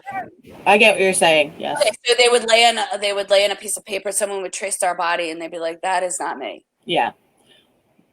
Speaker 1: I get what you're saying. Yes.
Speaker 2: Okay, so they would lay on a piece of paper. Someone would trace our body, and they'd be like, "That is not me."
Speaker 1: Yeah.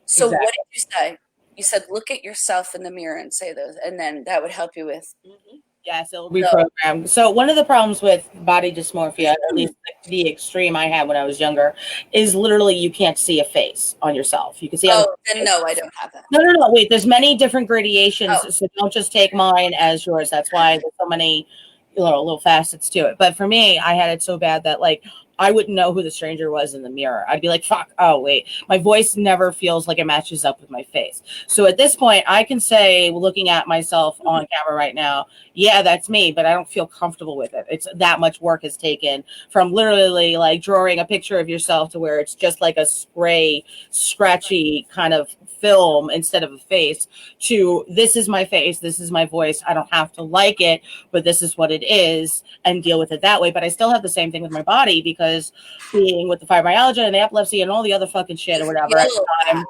Speaker 2: So exactly. What did you say? You said, "Look at yourself in the mirror and say those," and then that would help you with. Mm-hmm.
Speaker 1: Yes, it'll reprogram. So one of the problems with body dysmorphia, at least the extreme I had when I was younger, is literally you can't see a face on yourself. You can see.
Speaker 2: Oh, then no, I don't have that.
Speaker 1: No. Wait, there's many different gradations, so don't just take mine as yours. That's why there's so many little facets to it. But for me, I had it so bad that like I wouldn't know who the stranger was in the mirror. I'd be like, fuck, oh, wait. My voice never feels like it matches up with my face. So at this point, I can say, looking at myself on camera right now, yeah, that's me, but I don't feel comfortable with it. It's that much work has taken from literally like drawing a picture of yourself to where it's just like a spray, scratchy kind of film instead of a face, to this is my face, this is my voice. I don't have to like it, but this is what it is, and deal with it that way. But I still have the same thing with my body, because being with the fibromyalgia and the epilepsy and all the other fucking shit or whatever at the time.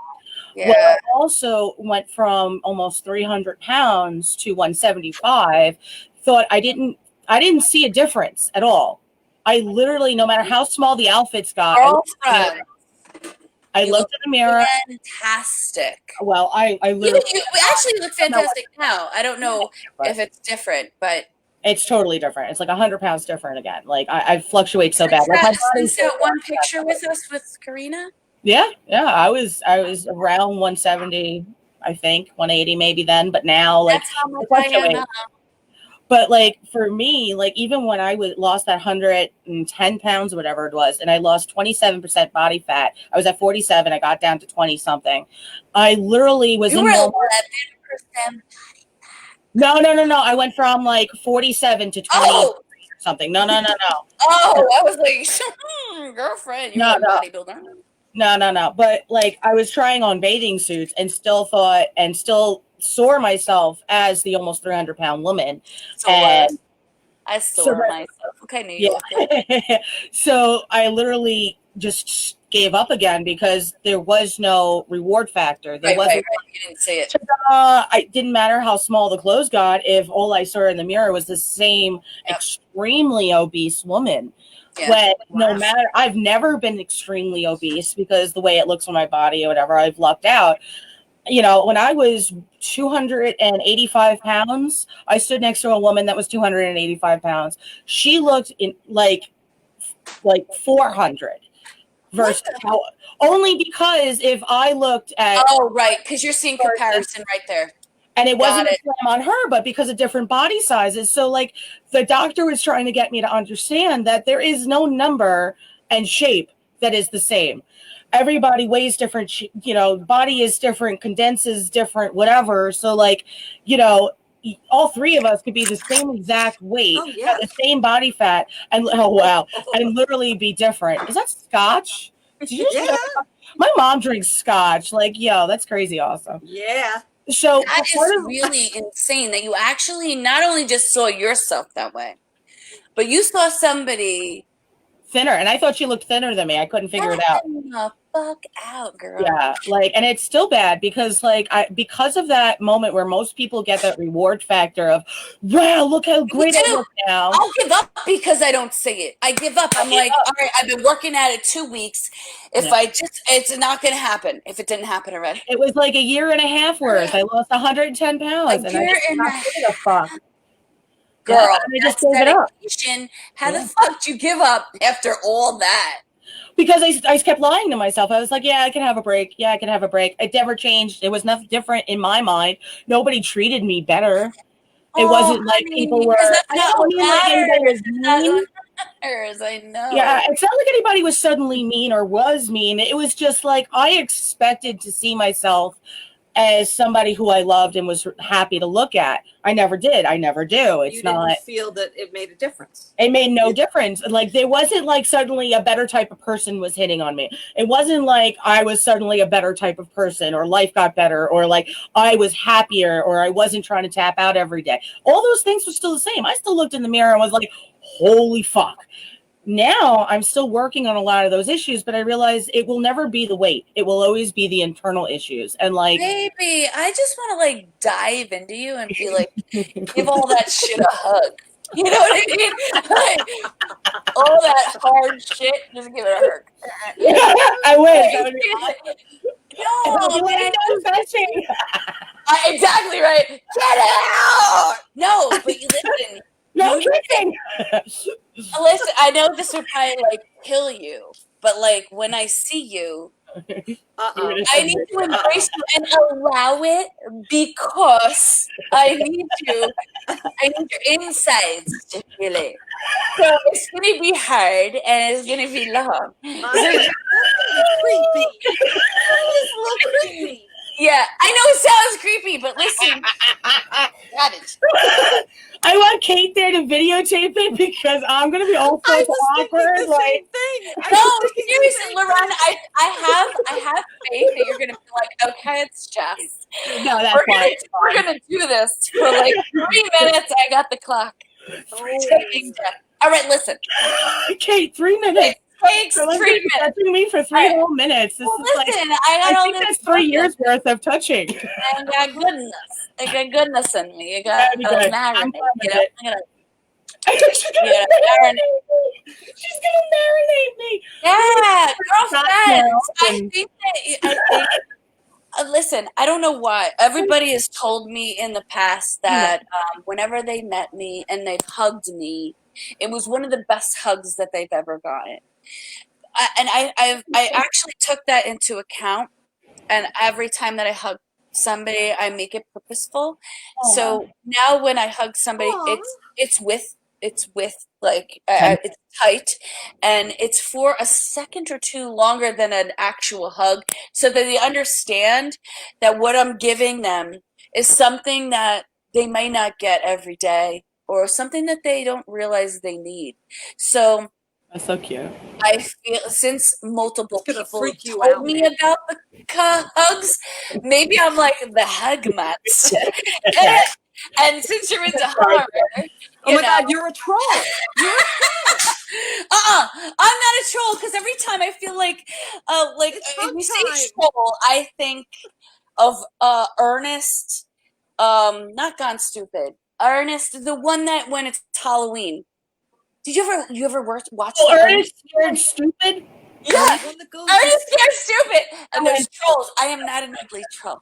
Speaker 1: Yeah. Well, I also went from almost 300 pounds to 175. Thought I didn't see a difference at all. I literally, no matter how small the outfits got, I looked in the mirror.
Speaker 2: Fantastic.
Speaker 1: Well, I literally.
Speaker 2: You actually look fantastic now. I don't know if it's different, but.
Speaker 1: It's totally different. It's like 100 pounds different again. Like I fluctuate so bad. Like
Speaker 2: since that one picture with us with Karina?
Speaker 1: Yeah. I was around 170, I think, 180 maybe then, but now like
Speaker 2: that's how much I am now.
Speaker 1: But like for me, like even when I lost that 110 pounds or whatever it was, and I lost 27% body fat, I was at 47, I got down to 20 something. I literally was
Speaker 2: in 11% body fat.
Speaker 1: No. I went from like 47 to 20 or something. No.
Speaker 2: Oh, I was like, girlfriend, you're a bodybuilder.
Speaker 1: No. But like I was trying on bathing suits and still saw myself as the almost 300-pound woman.
Speaker 2: So and I saw myself. Okay, New York.
Speaker 1: Yeah. So I literally just gave up again because there was no reward factor. There wasn't.
Speaker 2: Right. You didn't see it.
Speaker 1: It didn't matter how small the clothes got if all I saw in the mirror was the same extremely obese woman. Yeah. No matter, I've never been extremely obese because the way it looks on my body or whatever, I've lucked out. You know, when I was 285 pounds, I stood next to a woman that was 285 pounds. She looked like like 400 versus how, only because if I looked at,
Speaker 2: oh, right, because you're seeing comparison right there.
Speaker 1: and it wasn't a slam on her, but because of different body sizes. So like the doctor was trying to get me to understand that there is no number and shape that is the same. Everybody weighs different, you know, body is different, condenses different, whatever. So like, you know, all three of us could be the same exact weight, have the same body fat, and and literally be different. Is that scotch? Did you just my mom drinks scotch. Like, yo, that's crazy awesome.
Speaker 3: Yeah.
Speaker 1: So
Speaker 2: that is really insane that you actually not only just saw yourself that way, but you saw somebody
Speaker 1: thinner, and I thought she looked thinner than me. I couldn't figure it out.
Speaker 2: The fuck out, girl.
Speaker 1: Yeah, like, and it's still bad because like because of that moment where most people get that reward factor of, wow, look how great I look now.
Speaker 2: I'll give up because I don't see it. I give up. I'm like, all right, I've been working at it 2 weeks. If I just, it's not going to happen. If it didn't happen already,
Speaker 1: it was like a year and a half worth. I lost 110 pounds, and I just not giving a fuck.
Speaker 2: Girl,
Speaker 1: I just gave it up.
Speaker 2: How the fuck do you give up after all that?
Speaker 1: Because I kept lying to myself. I was like, yeah, I can have a break. Yeah, I can have a break. It never changed. It was nothing different in my mind. Nobody treated me better. It wasn't like people were. I don't mean like anybody was mean.
Speaker 2: I know.
Speaker 1: Yeah, it's not like anybody was suddenly mean or was mean. It was just like I expected to see myself as somebody who I loved and was happy to look at. I never did. I never do. It's not.
Speaker 3: You didn't feel that it made a difference.
Speaker 1: It made no difference. Like there wasn't like suddenly a better type of person was hitting on me. It wasn't like I was suddenly a better type of person or life got better or like I was happier or I wasn't trying to tap out every day. All those things were still the same. I still looked in the mirror and was like, holy fuck. Now I'm still working on a lot of those issues, but I realize it will never be the weight. It will always be the internal issues. And like,
Speaker 2: baby, I just want to like dive into you and be like, give all that shit a hug. You know what I mean? Like, all that hard shit, just give it a hug.
Speaker 1: I wish.
Speaker 2: No, man, exactly right. Get it out. No, but you listen.
Speaker 1: No kidding.
Speaker 2: Listen, I know this would probably like kill you, but like when I see you, I need to embrace you and allow it because I need your insides to feel it. So it's gonna be hard and it's gonna be long.
Speaker 3: That's creepy. It's a little creepy.
Speaker 2: Yeah, I know it sounds creepy, but listen, got it.
Speaker 1: I want Kate there to videotape it because I'm gonna be all so awkward. Like,
Speaker 2: no, seriously, Lauren, I have faith that you're gonna be like, okay, it's Jess.
Speaker 1: No, that's fine.
Speaker 2: We're gonna do this for like 3 minutes. I got the clock. All right, listen,
Speaker 1: Kate, 3 minutes.
Speaker 2: Takes 3 minutes.
Speaker 1: Touching me for 3 whole minutes. This is
Speaker 2: listen,
Speaker 1: like, I think that's 3 years worth of touching.
Speaker 2: I got goodness. I got goodness in me. You got marinate. You know,
Speaker 1: She's gonna marinate me.
Speaker 2: Yeah, girlfriends. I think listen, I don't know why. Everybody has told me in the past that whenever they met me and they've hugged me, it was one of the best hugs that they've ever gotten. I actually took that into account, and every time that I hug somebody, I make it purposeful. Aww. So now when I hug somebody, it's with like it's tight, and it's for a second or two longer than an actual hug, so that they understand that what I'm giving them is something that they may not get every day, or something that they don't realize they need. So
Speaker 1: that's so cute.
Speaker 2: I feel since multiple people told me about the hugs, maybe I'm like the hug mutts. And since you're into horror,
Speaker 3: oh my God, you're a troll. You're a troll.
Speaker 2: I'm not a troll because every time I feel like if you say troll, I think of Ernest, not Gone Stupid. Ernest, the one that when it's Halloween. Did you ever watch
Speaker 1: Ernest Scared Stupid?
Speaker 2: Yeah, Ernest Scared Stupid. And there's trolls. I am not an ugly troll.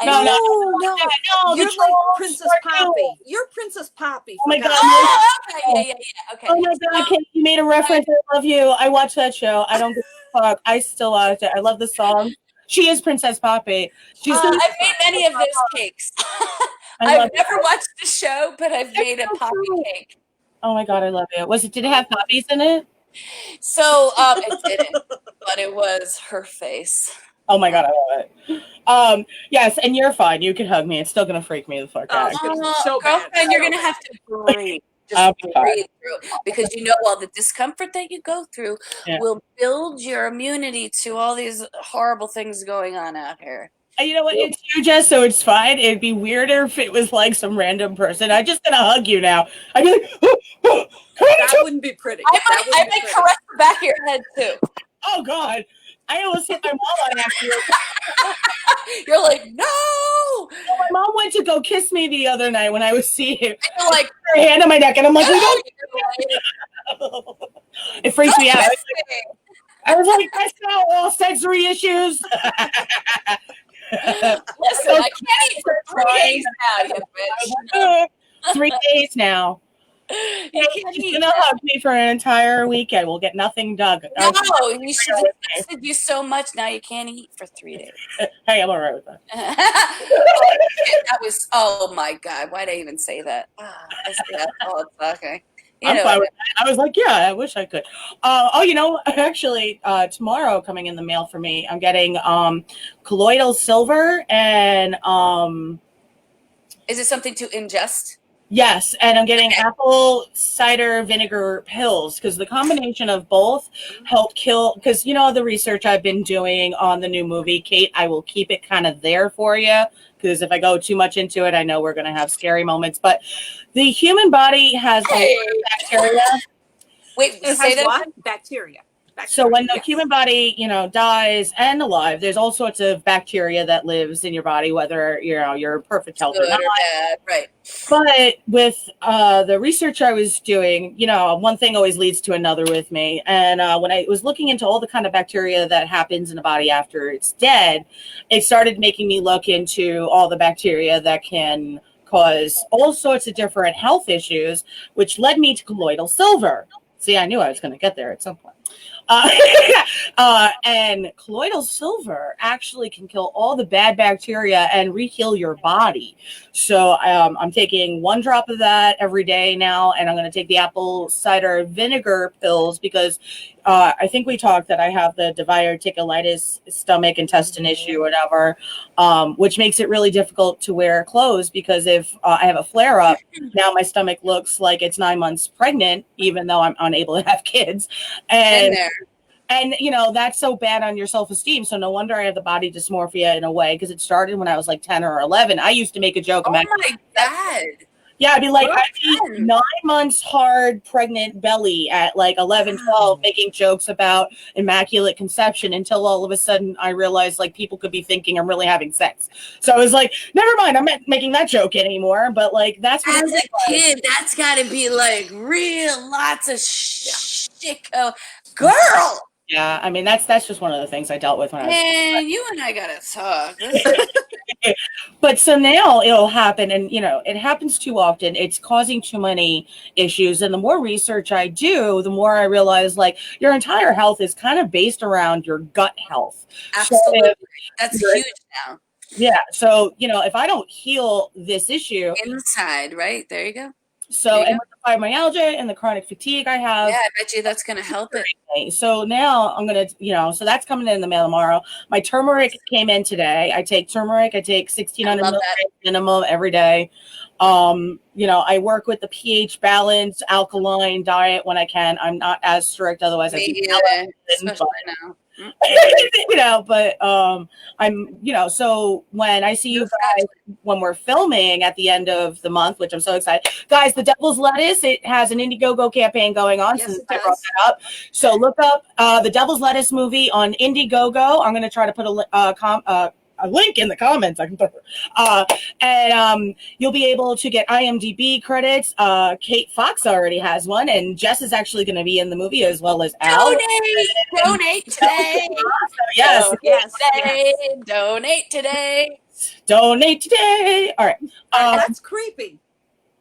Speaker 3: No. You're like Princess Poppy. You're Princess Poppy. Poppy.
Speaker 1: Oh my God.
Speaker 2: Oh, okay. Yeah. Okay.
Speaker 1: Oh my God, Kate, you made a reference. I love you. I watched that show. I don't give a fuck. I still watch it. I love the song. She is Princess Poppy. She's
Speaker 2: I've made many of those cakes. I've never watched the show, but I've made a poppy cake.
Speaker 1: Oh my God, I love it. Did it have poppies in it?
Speaker 2: So it didn't, but it was her face.
Speaker 1: Oh my God, I love it. Yes, and you're fine. You can hug me. It's still gonna freak me the fuck out.
Speaker 3: So
Speaker 2: girlfriend, you're gonna have to breathe. Just breathe through, because all the discomfort that you go through will build your immunity to all these horrible things going on out here.
Speaker 1: And you know what? It's you, Jess, so it's fine. It'd be weirder if it was like some random person. I'm just gonna hug you now. I'd be like,
Speaker 3: that wouldn't be pretty.
Speaker 2: I might caress the back of your head too.
Speaker 1: Oh God. I almost hit my mom on accident.
Speaker 2: You're like, no.
Speaker 1: So my mom went to go kiss me the other night when I was seeing it.
Speaker 2: You're like,
Speaker 1: her hand on my neck, and I'm like, it freaks me out. I was like, that's not all sensory issues.
Speaker 2: Listen, I can't eat for 3 days now, you bitch.
Speaker 1: 3 days now. She's gonna hug me for an entire weekend. We'll get nothing done.
Speaker 2: No, you should have texted you so much. Now you can't eat for 3 days.
Speaker 1: Hey, I'm all right with that.
Speaker 2: That was, oh my God, why'd I even say that? Okay.
Speaker 1: I'm fine with that. I was like, yeah, I wish I could. Actually, tomorrow coming in the mail for me, I'm getting colloidal silver and
Speaker 2: Is it something to ingest?
Speaker 1: Yes, and I'm getting apple cider vinegar pills because the combination of both help kill, because the research I've been doing on the new movie, Kate, I will keep it kind of there for you, because if I go too much into it, I know we're going to have scary moments, but the human body has bacteria.
Speaker 2: Wait, say that?
Speaker 3: What? Bacteria.
Speaker 1: So when the human body, dies and alive, there's all sorts of bacteria that lives in your body, whether you're in perfect health or not.
Speaker 2: Right.
Speaker 1: But with the research I was doing, one thing always leads to another with me. And when I was looking into all the kind of bacteria that happens in the body after it's dead, it started making me look into all the bacteria that can cause all sorts of different health issues, which led me to colloidal silver. See, I knew I was going to get there at some point. And colloidal silver actually can kill all the bad bacteria and re-heal your body. So I'm taking 1 drop of that every day now, and I'm going to take the apple cider vinegar pills because I think we talked that I have the diverticulitis stomach intestine issue or whatever, which makes it really difficult to wear clothes because if I have a flare up, now my stomach looks like it's 9 months pregnant, even though I'm unable to have kids. And that's so bad on your self-esteem. So no wonder I have the body dysmorphia in a way, because it started when I was like 10 or 11. I used to make a joke.
Speaker 2: Oh my God.
Speaker 1: Yeah, I'd be like, I'd be 9 months hard pregnant belly at like 11, 12, making jokes about immaculate conception until all of a sudden I realized like people could be thinking I'm really having sex. So I was like, never mind, I'm not making that joke anymore. But like, that's what
Speaker 2: as a kid, that's got to be like real lots of shit. Girl.
Speaker 1: Yeah, I mean, that's just one of the things I dealt with when I was.
Speaker 2: And you and I gotta talk.
Speaker 1: But so now it'll happen, and it happens too often. It's causing too many issues, and the more research I do, the more I realize like your entire health is kind of based around your gut health.
Speaker 2: Absolutely, so that's huge now.
Speaker 1: Yeah, so if I don't heal this issue
Speaker 2: inside, right there, you go.
Speaker 1: So, and with the fibromyalgia and the chronic fatigue I have.
Speaker 2: Yeah, I bet you that's going to help it.
Speaker 1: So now I'm going to, so that's coming in the mail tomorrow. My turmeric came in today. I take turmeric. I take 1,600 milligrams minimum every day. I work with the pH balance, alkaline diet when I can. I'm not as strict. Otherwise,
Speaker 2: especially now.
Speaker 1: But I'm, so when I see you guys, when we're filming at the end of the month, which I'm so excited, guys, the Devil's Lettuce, it has an Indiegogo campaign going on since I brought that up. So look up the Devil's Lettuce movie on Indiegogo. I'm going to try to put a link in the comments. I can put and you'll be able to get IMDb credits. Kate Fox already has one, and Jess is actually going to be in the movie as well as Al.
Speaker 2: Donate today.
Speaker 1: Yes.
Speaker 2: Donate today.
Speaker 1: Donate today. All right.
Speaker 3: That's creepy.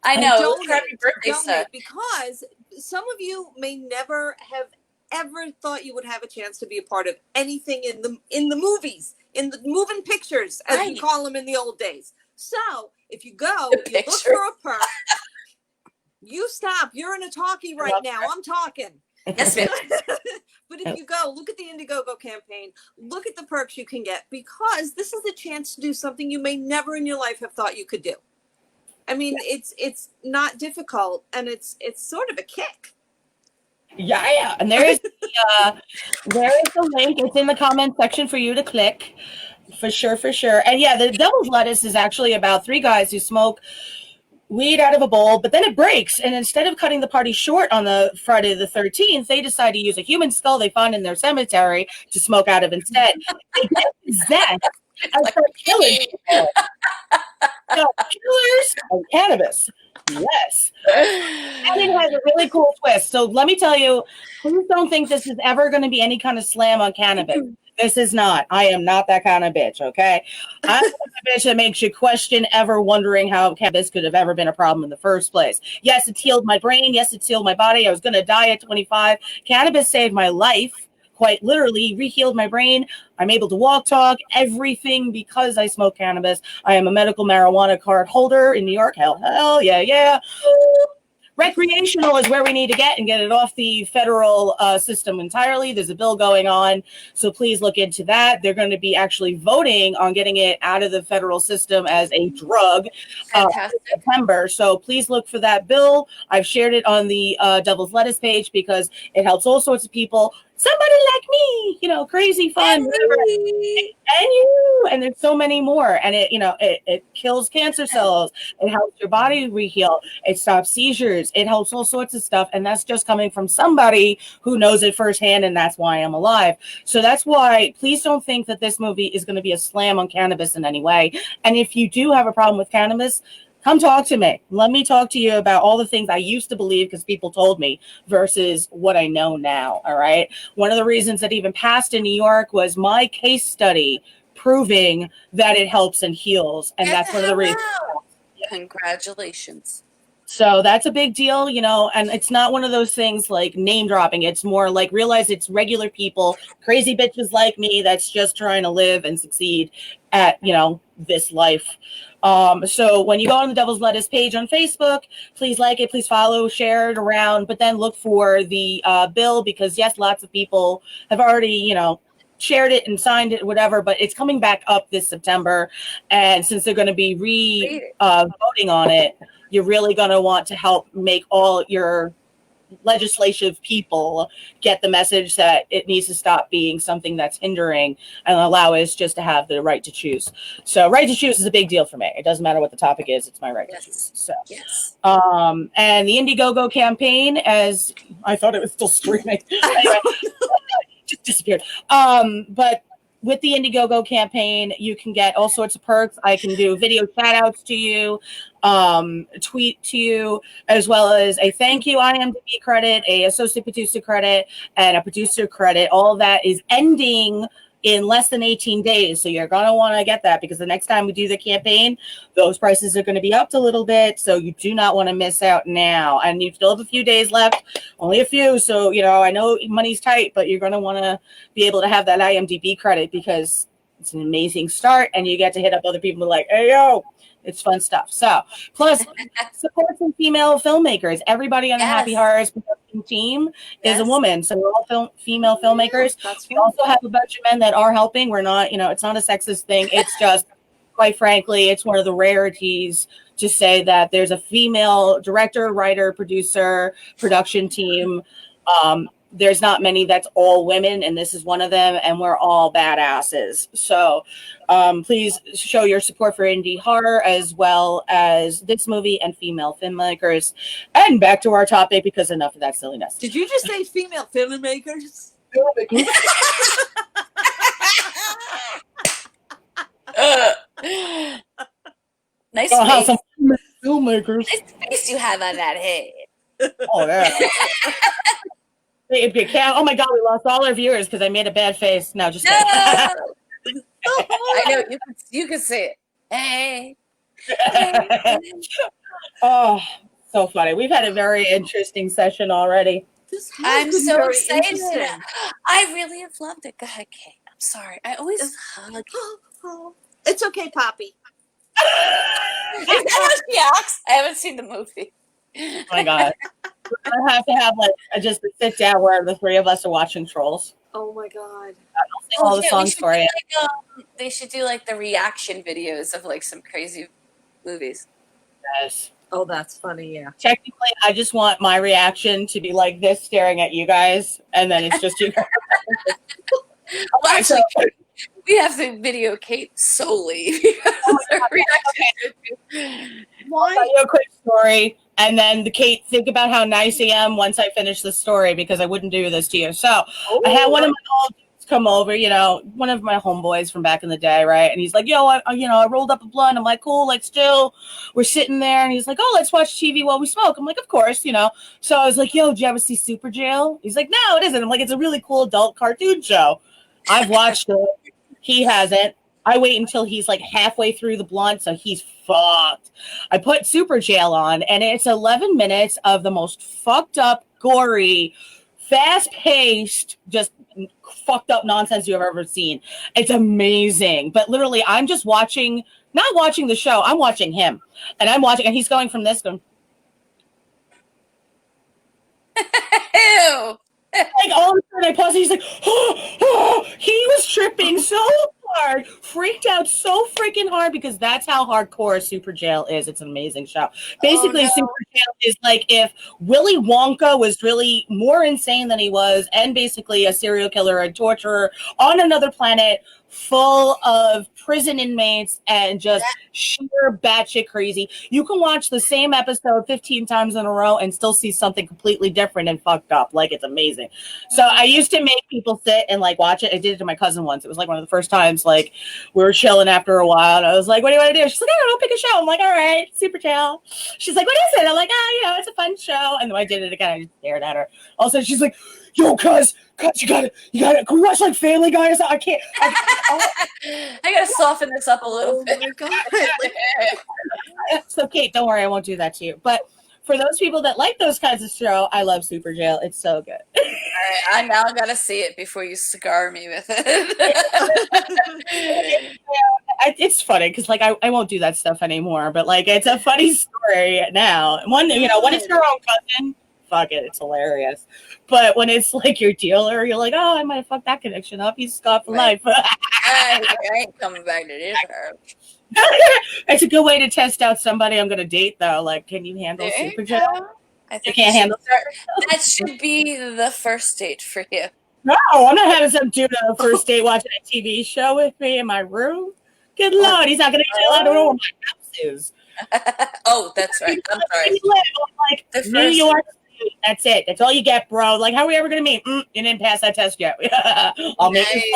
Speaker 2: I know.
Speaker 3: Donate,
Speaker 2: Happy birthday
Speaker 3: donate,
Speaker 2: set.
Speaker 3: because some of you may never have ever thought you would have a chance to be a part of anything in the movies, in the moving pictures, as we call them in the old days. So if you go, you look for a perk. You stop. You're in a talkie right now. I'm talking.
Speaker 2: Yes, ma'am.
Speaker 3: But if you go, look at the Indiegogo campaign, look at the perks you can get, because this is a chance to do something you may never in your life have thought you could do. I mean, it's not difficult, and it's sort of a kick.
Speaker 1: Yeah. And there is the link. It's in the comment section for you to click. For sure. And yeah, the Devil's Lettuce is actually about 3 guys who smoke weed out of a bowl, but then it breaks, and instead of cutting the party short on the Friday the 13th, they decide to use a human skull they found in their cemetery to smoke out of instead. They get possessed and start killing people. So, killers of cannabis. Yes. And it has a really cool twist. So let me tell you, please don't think this is ever going to be any kind of slam on cannabis. This is not. I am not that kind of bitch, okay? I'm the bitch that makes you question ever wondering how cannabis could have ever been a problem in the first place. Yes, it's healed my brain. Yes, it's healed my body. I was going to die at 25. Cannabis saved my life. Quite literally re-healed my brain. I'm able to walk, talk, everything because I smoke cannabis. I am a medical marijuana card holder in New York. Hell yeah. Recreational is where we need to get it off the federal system entirely. There's a bill going on, so please look into that. They're going to be actually voting on getting it out of the federal system as a drug in September. So please look for that bill. I've shared it on the Devil's Lettuce page because it helps all sorts of people. Somebody like me, crazy fun, whatever. And there's so many more. And it kills cancer cells. It helps your body reheal. It stops seizures. It helps all sorts of stuff. And that's just coming from somebody who knows it firsthand. And that's why I'm alive. So that's why, please don't think that this movie is going to be a slam on cannabis in any way. And if you do have a problem with cannabis, come talk to me. Let me talk to you about all the things I used to believe because people told me versus what I know now. All right. One of the reasons that even passed in New York was my case study proving that it helps and heals. And that's one of the reasons.
Speaker 2: Congratulations.
Speaker 1: So that's a big deal, and it's not one of those things like name dropping. It's more like realize it's regular people, crazy bitches like me that's just trying to live and succeed at, this life. So when you go on the Devil's Lettuce page on Facebook, please like it, please follow, share it around, but then look for the bill because yes, lots of people have already, shared it and signed it, whatever, but it's coming back up this September. And since they're going to be voting on it, you're really going to want to help make all your legislative people get the message that it needs to stop being something that's hindering and allow us just to have the right to choose. So right to choose is a big deal for me. It doesn't matter what the topic is. It's my right to choose. So, and the Indiegogo campaign, as I thought it was still streaming. Anyway, just disappeared. But with the Indiegogo campaign, you can get all sorts of perks. I can do video shout outs to you, tweet to you, as well as a thank you IMDb credit, a associate producer credit, and a producer credit. All of that is ending in less than 18 days. So you're going to want to get that because the next time we do the campaign, those prices are going to be upped a little bit. So you do not want to miss out now. And you still have a few days left, only a few. So, I know money's tight, but you're going to want to be able to have that IMDb credit because it's an amazing start. And you get to hit up other people like, hey, yo, it's fun stuff. So plus support some female filmmakers. Everybody on the Happy Horrors production team is a woman. So we're all female filmmakers. We also have a bunch of men that are helping. We're not, it's not a sexist thing. It's just, quite frankly, it's one of the rarities to say that there's a female director, writer, producer, production team. There's not many that's all women, and this is one of them, and we're all badasses. So please show your support for indie horror as well as this movie and female filmmakers. And back to our topic, because enough of that silliness.
Speaker 3: Did you just say female filmmakers?
Speaker 2: Nice face.
Speaker 1: Some filmmakers.
Speaker 2: Nice face you have on that head.
Speaker 1: Oh, yeah. Oh my God, we lost all our viewers because I made a bad face. No, just kidding.
Speaker 2: I know you can say it. Hey.
Speaker 1: Oh, so funny. We've had a very interesting session already.
Speaker 3: This has
Speaker 2: I'm
Speaker 3: been
Speaker 2: so
Speaker 3: very
Speaker 2: excited.
Speaker 3: interesting.
Speaker 2: I really have loved it. Go ahead, Kate. I'm sorry. I always hug.
Speaker 3: It's okay, Poppy.
Speaker 2: Is that how she acts? I haven't seen the movie.
Speaker 1: Oh my God. I have to have like just a sit down where the three of us are watching Trolls.
Speaker 3: Oh my God.
Speaker 1: I'll sing all the songs for you.
Speaker 2: They should do like the reaction videos of like some crazy movies.
Speaker 1: Yes.
Speaker 3: Oh, that's funny. Yeah.
Speaker 1: Technically, I just want my reaction to be like this, staring at you guys, and then it's just you guys.
Speaker 2: Well, actually, we have to video Kate solely because her reaction.
Speaker 1: I'll tell you a quick story, and then the Kate, think about how nice I am once I finish the story, because I wouldn't do this to you. So I had one of my old dudes come over, you know, one of my homeboys from back in the day, right? And he's like, "Yo, I rolled up a blunt." I'm like, "Cool, let's chill." We're sitting there, and he's like, "Oh, let's watch TV while we smoke." I'm like, "Of course, you know." So I was like, "Yo, did you ever see Super Jail?" He's like, "No, it isn't." I'm like, "It's a really cool adult cartoon show." I've watched it. He hasn't. I wait until he's like halfway through the blunt, so he's fucked. I put Super Jail on, and it's 11 minutes of the most fucked up, gory, fast-paced, just fucked up nonsense you've ever seen. It's amazing. But literally, I'm just watching, not watching the show, I'm watching him. And he's going from this, going,
Speaker 2: Ew.
Speaker 1: like all of a sudden I pause and he's like, he was tripping so hard, freaked out so freaking hard, because that's how hardcore Super Jail is. It's an amazing show. Basically, Super Jail is like if Willy Wonka was really more insane than he was, and basically a serial killer and torturer on another planet full of prison inmates and just sheer batshit crazy. You can watch the same episode 15 times in a row and still see something completely different and fucked up. Like, it's amazing. So I used to make people sit and like watch it. I did it to my cousin once. It was like one of the first times, like, we were chilling after a while, and I was like, "What do you want to do?" She's like, "I don't know, pick a show." I'm like, "All right, Super Jail." She's like, "What is it?" I'm like, "It's a fun show." And then I did it again. I just stared at her. Also, she's like, "Yo, cuz, you gotta, can we watch like Family Guy or something?"
Speaker 2: I gotta soften this up a little bit.
Speaker 3: Oh my God.
Speaker 1: So, Kate, don't worry, I won't do that to you. But for those people that like those kinds of show, I love Super Jail. It's so good.
Speaker 2: All right, I now gotta see it before you scar me with it.
Speaker 1: It's funny because like I won't do that stuff anymore. But like it's a funny story now. When it's your own cousin, fuck it, it's hilarious. But when it's like your dealer, you're like, "Oh, I might have fucked that connection up. He's scarred for life."
Speaker 2: I ain't coming back to this house.
Speaker 1: It's a good way to test out somebody I'm gonna date, though. Like, can you handle Super Jail?
Speaker 2: I think
Speaker 1: can't handle
Speaker 2: that should be the first date for you.
Speaker 1: No, I'm not having some dude on a first date watching a TV show with me in my room. Good Lord, he's not gonna chill. I don't know where my house is.
Speaker 2: Oh, that's right. I'm sorry.
Speaker 1: Like New York. That's it. That's all you get, bro. Like, how are we ever gonna meet? You didn't pass that test yet. I'll make it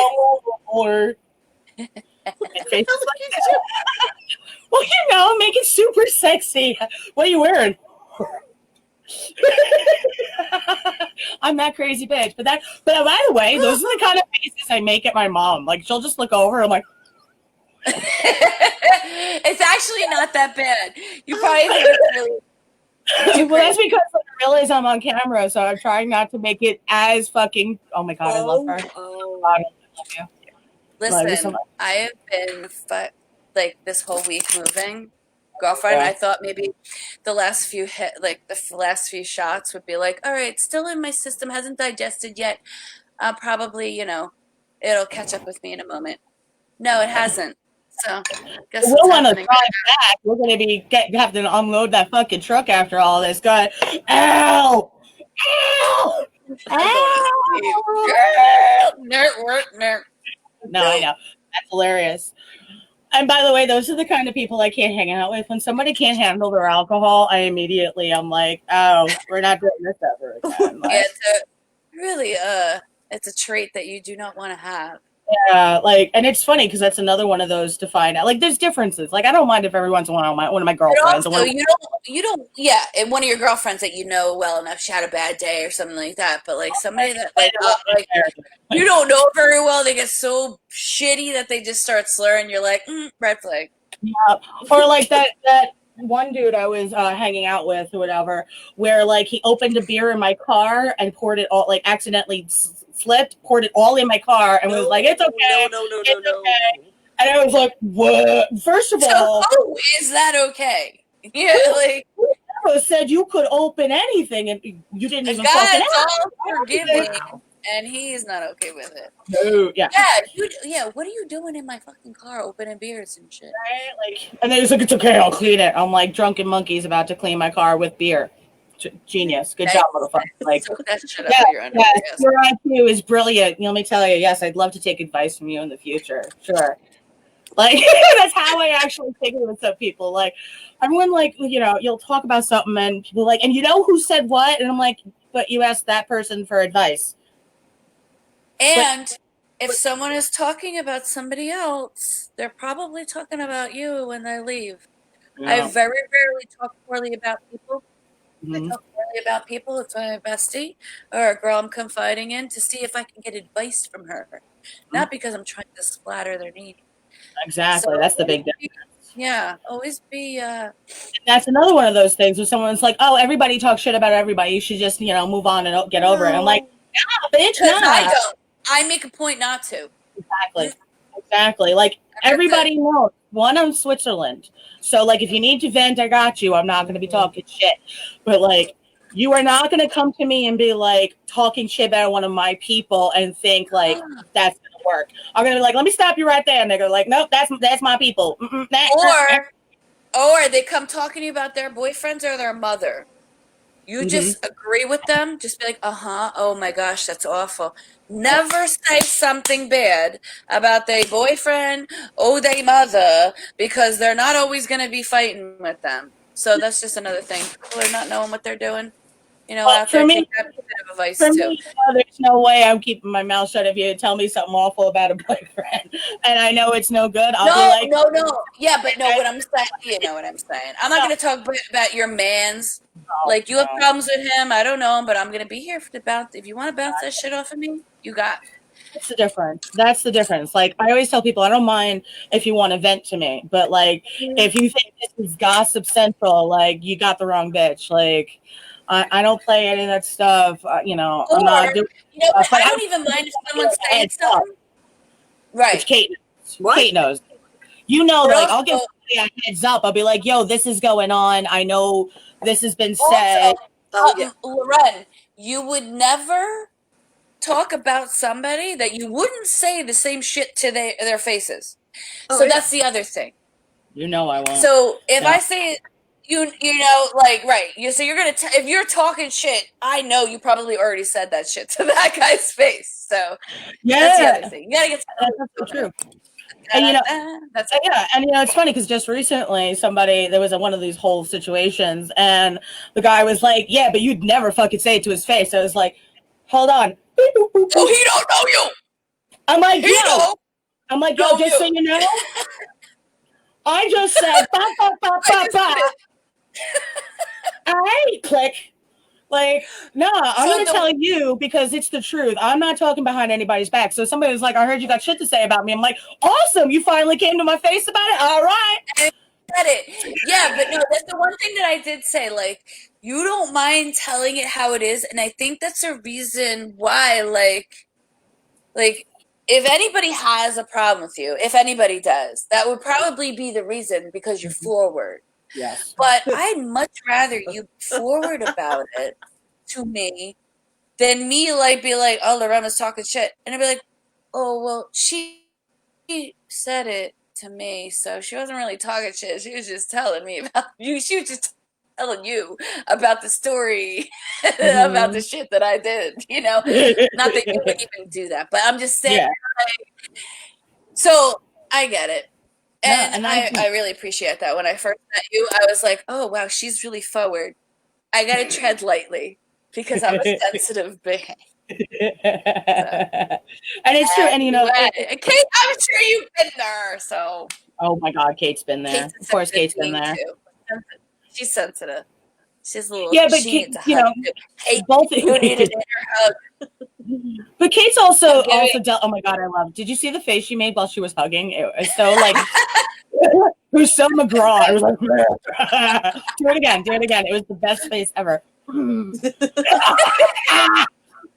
Speaker 1: or. Well, make it super sexy. What are you wearing? I'm that crazy bitch. But by the way, those are the kind of faces I make at my mom. Like, she'll just look over. I'm like,
Speaker 2: it's actually not that bad. You probably think it's really.
Speaker 1: Well, that's because I realize I'm on camera, so I'm trying not to make it as fucking. Oh my God, I love her. Oh, God, I love you.
Speaker 2: Listen, I have been this whole week moving. Girlfriend, I thought maybe the last few shots would be like, all right, still in my system, hasn't digested yet. Probably, it'll catch up with me in a moment. No, it hasn't. So, guess
Speaker 1: we'll want to drive back. We're going to be have to unload that fucking truck after all this. God, ow! Ow! No, I know. That's hilarious. And by the way, those are the kind of people I can't hang out with. When somebody can't handle their alcohol, I'm like, "Oh, we're not doing this ever again." Like,
Speaker 2: it's a trait that you do not want to have.
Speaker 1: Yeah, and it's funny because that's another one of those to find out. Like, there's differences. Like, I don't mind if every once in a while one of my girlfriends.
Speaker 2: Also, and one of your girlfriends that you know well enough, she had a bad day or something like that. But like somebody that you don't know very well, they get so shitty that they just start slurring. You're like, red flag.
Speaker 1: Yeah, or like that one dude I was hanging out with or whatever, where like he opened a beer in my car and poured it all, like accidentally slipped, poured it all in my car, and was like, "It's okay,
Speaker 3: No.
Speaker 1: it's okay." And I was like, "What?" First of all,
Speaker 2: is that okay? Yeah, like
Speaker 1: who said you could open anything and you didn't even fucking
Speaker 2: God's
Speaker 1: ask?
Speaker 2: all forgiving, and he's not okay with it.
Speaker 1: No, yeah.
Speaker 2: What are you doing in my fucking car opening beers and shit?
Speaker 1: Right? Like, and then he's like, "It's okay, I'll clean it." I'm like, drunken monkeys about to clean my car with beer. Genius, good job, motherfucker. Like, your IQ is brilliant. Let me tell you, yes, I'd love to take advice from you in the future. Sure. Like, that's how I actually think with some people. Like, everyone, like, you'll talk about something and people like, and you know who said what? And I'm like, but you asked that person for advice.
Speaker 2: And if someone is talking about somebody else, they're probably talking about you when they leave. Yeah. I very rarely talk poorly about people. I talk poorly about people if I'm a bestie or a girl I'm confiding in to see if I can get advice from her. Not because I'm trying to splatter their needs.
Speaker 1: Exactly. So that's the big difference.
Speaker 2: Yeah. Always be
Speaker 1: that's another one of those things where someone's like, "Oh, everybody talks shit about everybody. You should just, move on and get over it." I'm like, "Yeah, bitch, nah.
Speaker 2: I don't. I make a point not to."
Speaker 1: Exactly. Like, everybody knows. One, I'm Switzerland. So, like, if you need to vent, I got you. I'm not going to be talking shit. But, like, you are not going to come to me and be, like, talking shit about one of my people and think, like, that's going to work. I'm going to be like, let me stop you right there. And they're going to be like, nope, that's my people.
Speaker 2: Or they come talking to you about their boyfriends or their mother. You just agree with them. Just be like, oh my gosh, that's awful. Never say something bad about their boyfriend or their mother because they're not always going to be fighting with them. So that's just another thing. People are not knowing what they're doing. Out there, take that bit of advice too.
Speaker 1: Me, there's no way I'm keeping my mouth shut if you tell me something awful about a boyfriend, and I know it's no good. I'll be like,
Speaker 2: no. Yeah, but no, what I'm saying, you know what I'm saying. I'm not going to talk about your man's. Like, you have problems with him. I don't know him, but I'm going to be here if you want to bounce that shit off of me, you got me.
Speaker 1: That's the difference. That's the difference. Like, I always tell people, I don't mind if you want to vent to me, but like, if you think this is gossip central, like, you got the wrong bitch. Like, I don't play any of that stuff. I'm not doing.
Speaker 2: But I don't even mind if someone's saying something. Right.
Speaker 1: Which Kate knows. What? Kate knows. Like, I'll give somebody a heads up. I'll be like, yo, this is going on. I know this has been said.
Speaker 2: Loren, you would never talk about somebody that you wouldn't say the same shit to their faces. That's the other thing.
Speaker 1: I won't.
Speaker 2: So if I say it, right. So you're gonna if you're talking shit, I know you probably already said that shit to that guy's face. So that's the other thing. You gotta get.
Speaker 1: That's so true. And and it's funny because just recently there was one of these whole situations, and the guy was like, "Yeah, but you'd never fucking say it to his face." I was like, "Hold on."
Speaker 2: Oh, he don't know you.
Speaker 1: I'm like, yo, just so you know, I just said, all right, click. Like, no, I'm going to tell you because it's the truth. I'm not talking behind anybody's back. So somebody was like, I heard you got shit to say about me. I'm like, awesome. You finally came to my face about it. All right.
Speaker 2: I said it. Yeah, but no, that's the one thing that I did say. Like, you don't mind telling it how it is. And I think that's a reason why, like, if anybody has a problem with you, if anybody does, that would probably be the reason because you're forward.
Speaker 1: Yes.
Speaker 2: But I'd much rather you be forward about it to me than me be like, oh, Lorena's talking shit. And I'd be like, oh, well, she said it to me, so she wasn't really talking shit. She was just telling me about you. She was just telling you about the story, about the shit that I did, Not that you would even do that, but I'm just saying. So I get it. And I really appreciate that. When I first met you, I was like, oh, wow, she's really forward. I got to tread lightly because I'm a sensitive being.
Speaker 1: And it's true. And,
Speaker 2: Kate, I'm sure you've been there. So.
Speaker 1: Oh, my God, Kate's been there. Of course, Kate's been there.
Speaker 2: Too. She's sensitive. She's a little.
Speaker 1: Yeah, but
Speaker 2: Kate,
Speaker 1: both
Speaker 2: you needed her hug.
Speaker 1: But Kate's also dealt. Oh my God, I love. Did you see the face she made while she was hugging? It was so like. was so McGraw. I was like, do it again. It was the best face ever.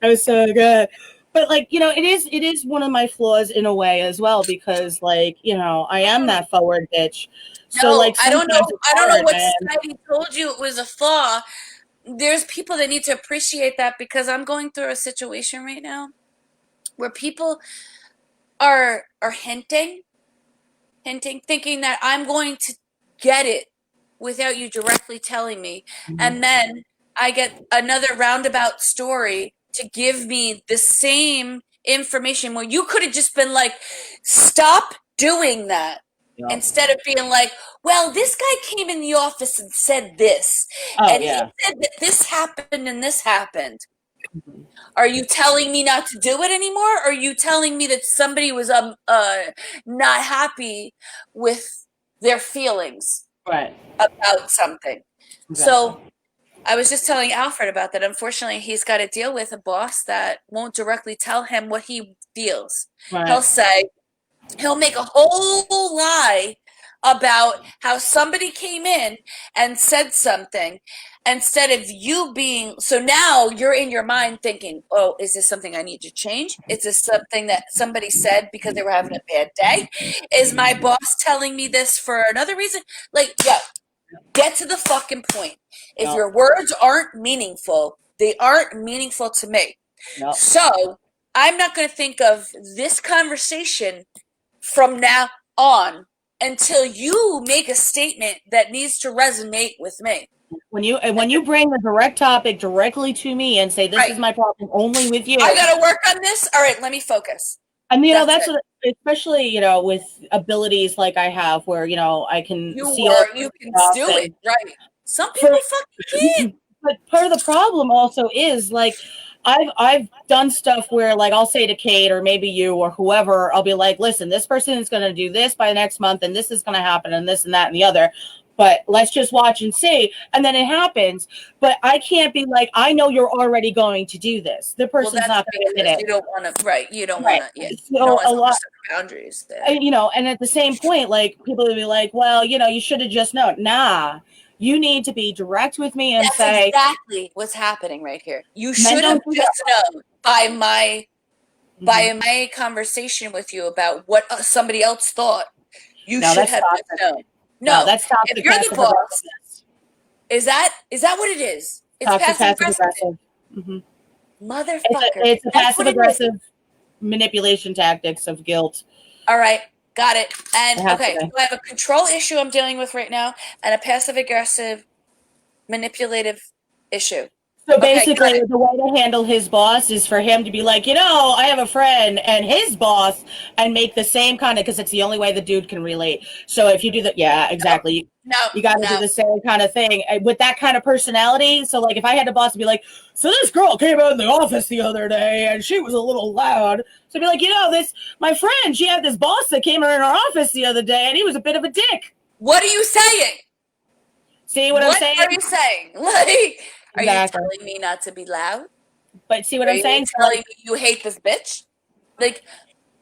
Speaker 1: It was so good. But like, it is one of my flaws in a way as well, because like, I am that forward bitch. So
Speaker 2: no,
Speaker 1: like,
Speaker 2: I don't know
Speaker 1: hard,
Speaker 2: what
Speaker 1: man.
Speaker 2: society told you it was a flaw. There's people that need to appreciate that, because I'm going through a situation right now where people are hinting, thinking that I'm going to get it without you directly telling me. And then I get another roundabout story to give me the same information where you could have just been like, stop doing that.
Speaker 1: Yep.
Speaker 2: Instead of being like, well, this guy came in the office and said this. And he said that this happened and this happened. Are you telling me not to do it anymore? Or are you telling me that somebody was not happy with their feelings about something? Exactly. So I was just telling Alfred about that. Unfortunately, he's got to deal with a boss that won't directly tell him what he feels. Right. He'll make a whole lie about how somebody came in and said something, instead of you being, so now you're in your mind thinking, oh, is this something I need to change? Is this something that somebody said because they were having a bad day? Is my boss telling me this for another reason? Like, get to the fucking point. If your words aren't meaningful, they aren't meaningful to me. So I'm not going to think of this conversation from now on until you make a statement that needs to resonate with me.
Speaker 1: When you bring the direct topic directly to me and say, this is my problem only with you.
Speaker 2: I got to work on this. All right, let me focus.
Speaker 1: And, that's what, especially, with abilities like I have where, I can
Speaker 2: you can do it, right? Some people fucking can't.
Speaker 1: But part of the problem also is, like, I've done stuff where, like, I'll say to Kate or maybe you or whoever, I'll be like, listen, this person is going to do this by next month and this is going to happen and this and that and the other. But let's just watch and see. And then it happens. But I can't be like, I know you're already going to do this. The person's not going to admit it.
Speaker 2: You don't want to, right. You don't want to,
Speaker 1: So
Speaker 2: no
Speaker 1: a lot
Speaker 2: boundaries there.
Speaker 1: And at the same point, like, people will be like, well, you should have just known. Nah. You need to be direct with me and say
Speaker 2: exactly what's happening right here. You should have just known by my conversation with you about what somebody else thought. You should have just known. No,
Speaker 1: that's toxic.
Speaker 2: If you're the boss, is that what it is? It's passive aggressive. Motherfucker.
Speaker 1: It's a passive aggressive manipulation tactics of guilt.
Speaker 2: All right. Got it. And okay, so I have a control issue I'm dealing with right now and a passive aggressive manipulative issue.
Speaker 1: So basically, the way to handle his boss is for him to be like, I have a friend and his boss, and make the same kind of, because it's the only way the dude can relate. So if you do that, exactly. You got to do the same kind of thing with that kind of personality. So like, if I had a boss to be like, so this girl came out in the office the other day and she was a little loud. So I'd be like, my friend, she had this boss that came in her office the other day and he was a bit of a dick.
Speaker 2: What are you saying?
Speaker 1: See what I'm saying?
Speaker 2: What are you saying? Like, are you telling me not to be loud?
Speaker 1: But see what I'm saying?
Speaker 2: Are you telling me you hate this bitch? Like,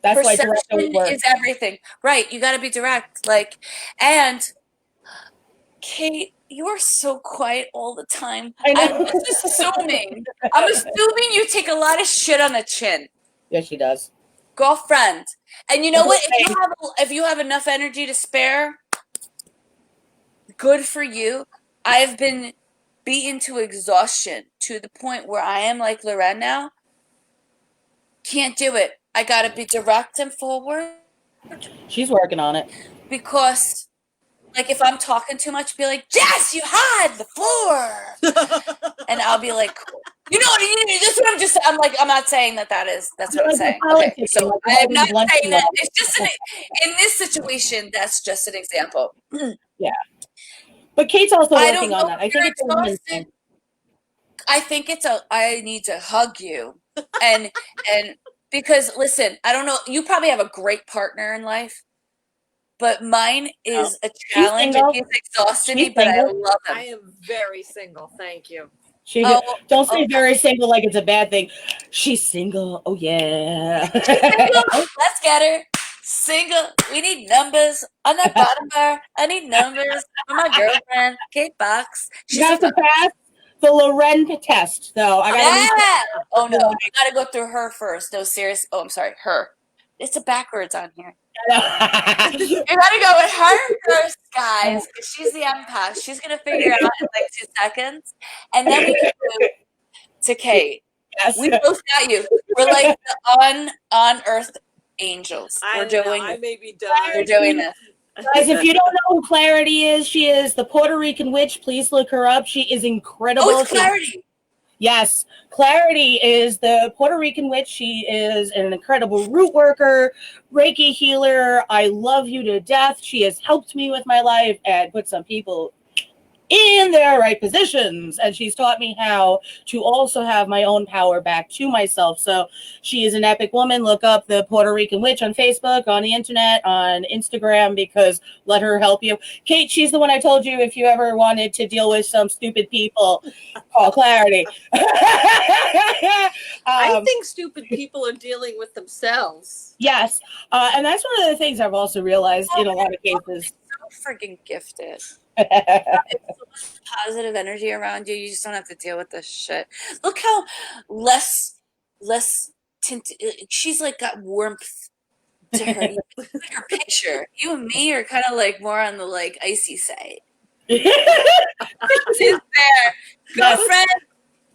Speaker 1: that's why
Speaker 2: perception is everything. Right, you got to be direct. Like, and Kate, you are so quiet all the time. I'm just assuming you take a lot of shit on the chin.
Speaker 1: Yes, she does.
Speaker 2: Girlfriend. And you know what? If you have enough energy to spare, good for you. I've been beaten to exhaustion to the point where I am like Loren now. Can't do it. I got to be direct and forward.
Speaker 1: She's working on it.
Speaker 2: Because, like, if I'm talking too much, be like, Jess, you hide the floor. And I'll be like, cool. You know what I mean? This is what I'm just, I'm like, I'm not saying that's what I'm saying. Okay, so I'm not saying that. It's just, in this situation, that's just an example.
Speaker 1: Yeah. But Kate's also working on that. I think it's exhausted.
Speaker 2: I need to hug you. And because, listen, I don't know, you probably have a great partner in life, but mine is a challenge and he's exhausted me, but I love him.
Speaker 3: I am very single. Thank you.
Speaker 1: Don't say very single like it's a bad thing. She's single. Oh, yeah.
Speaker 2: Let's get her. Single. We need numbers on that bottom bar. I need numbers for my girlfriend, Kate Fox.
Speaker 1: You have to pass the Loren test, though. I gotta meet
Speaker 2: Yeah. Oh no, you gotta go through her first. No, serious. Oh, I'm sorry, her. It's a backwards on here. You gotta go with her first, guys, because she's the empath. She's gonna figure it out in like 2 seconds, and then we can move to Kate.
Speaker 1: Yes.
Speaker 2: We both got you. We're like the on Earth angels. We're doing
Speaker 3: I
Speaker 2: this.
Speaker 3: may be done.
Speaker 2: We're doing this.
Speaker 1: Guys, if you don't know who Clarity is, she is the Puerto Rican witch. Please look her up. She is incredible.
Speaker 2: Oh, it's Clarity.
Speaker 1: Yes, Clarity is the Puerto Rican witch. She is an incredible root worker, Reiki healer. I love you to death. She has helped me with my life and put some people in their right positions. And she's taught me how to also have my own power back to myself. So she is an epic woman. Look up the Puerto Rican witch on Facebook, on the internet, on Instagram, because let her help you. Kate, she's the one I told you if you ever wanted to deal with some stupid people, call Clarity.
Speaker 3: I think stupid people are dealing with themselves.
Speaker 1: Yes. And that's one of the things I've also realized in a lot of cases.
Speaker 2: So freaking gifted. It's so much positive energy around you. You just don't have to deal with this shit. Look how less tinted. She's like got warmth to her. Look at her picture. You and me are kind of like more on the like icy side. She's there, girlfriend.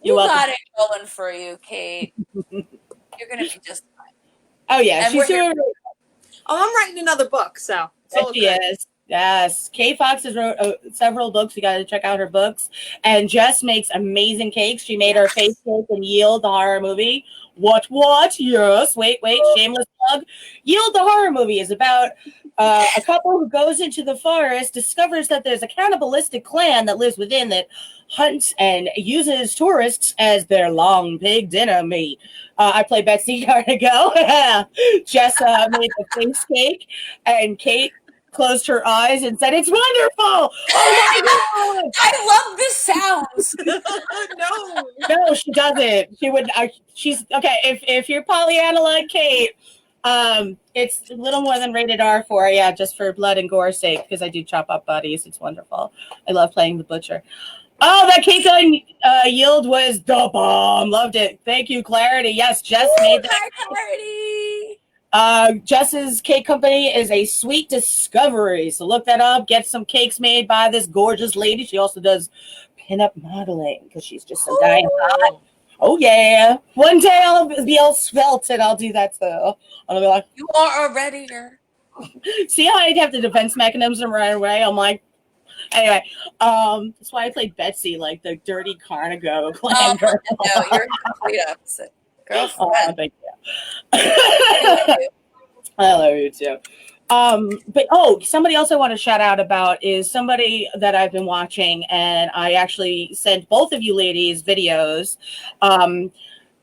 Speaker 2: You got it going for you, Kate. You're gonna be just fine.
Speaker 1: Oh yeah, she's doing.
Speaker 3: Oh, I'm writing another book, so
Speaker 1: she is. Yes, Kate Fox has wrote several books. You got to check out her books. And Jess makes amazing cakes. She made her face cake in Yield, the horror movie. What? Yes. Wait. Shameless plug. Yield, the horror movie, is about a couple who goes into the forest, discovers that there's a cannibalistic clan that lives within that hunts and uses tourists as their long pig dinner meat. I play Betsy Carnigo. Jess made the face cake, and Kate closed her eyes and said, "It's wonderful." Oh my God.
Speaker 2: I love this sounds.
Speaker 1: No, she doesn't. She would. She's okay. If you're Pollyanna like Kate, it's a little more than rated R for, just for blood and gore sake, because I do chop up bodies. It's wonderful. I love playing the butcher. Oh, that cake on Yield was the bomb. Loved it. Thank you, Clarity. Yes, Jess made that.
Speaker 2: Hi, Clarity.
Speaker 1: Jess's cake company is a sweet discovery. So look that up. Get some cakes made by this gorgeous lady. She also does pinup modeling because she's just so dying hot. Oh yeah. One day I'll be all svelte and I'll do that too. I'll be like,
Speaker 2: you are already here.
Speaker 1: See how I'd have the defense mechanism right away? I'm like, anyway, that's why I played Betsy, like the dirty Carnigo clan girl.
Speaker 2: No, you're the complete opposite. Girlfriend.
Speaker 1: Oh, thank you. I love you too. But somebody else I want to shout out about is somebody that I've been watching, and I actually sent both of you ladies videos on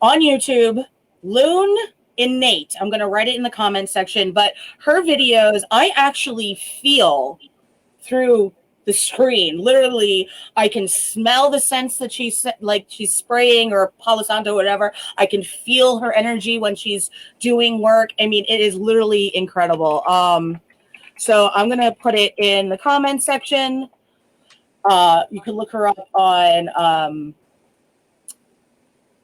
Speaker 1: YouTube. Lune INNATE. I'm going to write it in the comments section, but her videos I actually feel through the screen. Literally, I can smell the scents that she's spraying, or Palo Santo, whatever. I can feel her energy when she's doing work. I mean, it is literally incredible. So I'm gonna put it in the comment section. You can look her up on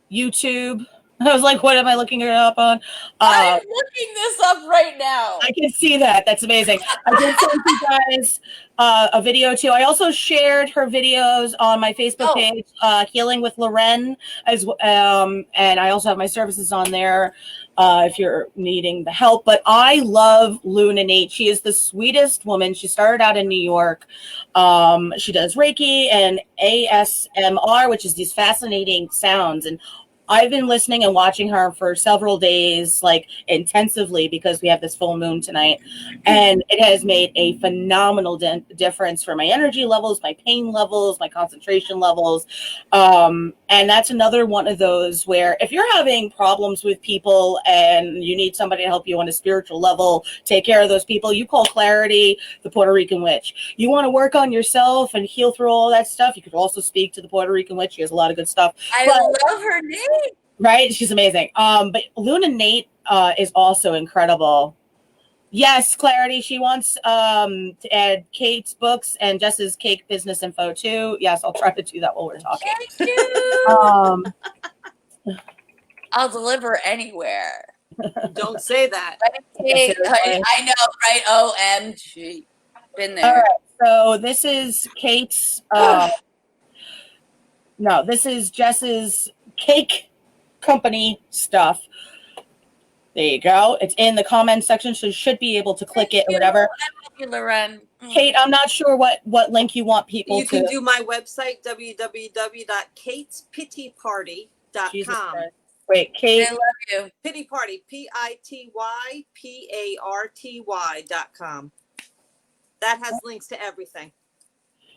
Speaker 1: YouTube. I was like, what am I looking her up on?
Speaker 2: I'm looking this up right now.
Speaker 1: I can see that. That's amazing. I did send you guys a video too. I also shared her videos on my Facebook page, Healing with Loren, and I also have my services on there if you're needing the help. But I love Lune INNATE. She is the sweetest woman. She started out in New York. She does Reiki and ASMR, which is these fascinating sounds. And I've been listening and watching her for several days, like intensively, because we have this full moon tonight. And it has made a phenomenal difference for my energy levels, my pain levels, my concentration levels. And that's another one of those where if you're having problems with people and you need somebody to help you on a spiritual level, take care of those people, you call Clarity, the Puerto Rican witch. You want to work on yourself and heal through all that stuff, you could also speak to the Puerto Rican witch. She has a lot of good stuff.
Speaker 2: I love her name.
Speaker 1: Right? She's amazing. But Lune INNATE is also incredible. Yes, Clarity. She wants to add Kate's books and Jess's cake business info too. Yes, I'll try to do that while we're talking.
Speaker 2: Thank you.
Speaker 1: Um,
Speaker 2: I'll deliver anywhere.
Speaker 3: Don't say that.
Speaker 2: Right, I know, right? OMG. Been there.
Speaker 1: All right. So this is Kate's. No, this is Jess's cake company stuff. There you go. It's in the comment section, so you should be able to click it or whatever.
Speaker 2: I love you, Loren.
Speaker 1: Kate, I'm not sure what link you want people
Speaker 3: You
Speaker 1: to.
Speaker 3: can do my website, www.katespittyparty.com.
Speaker 1: Wait, Kate.
Speaker 2: I love you.
Speaker 3: Pity Party, PITYPARTY.com. That has links to everything.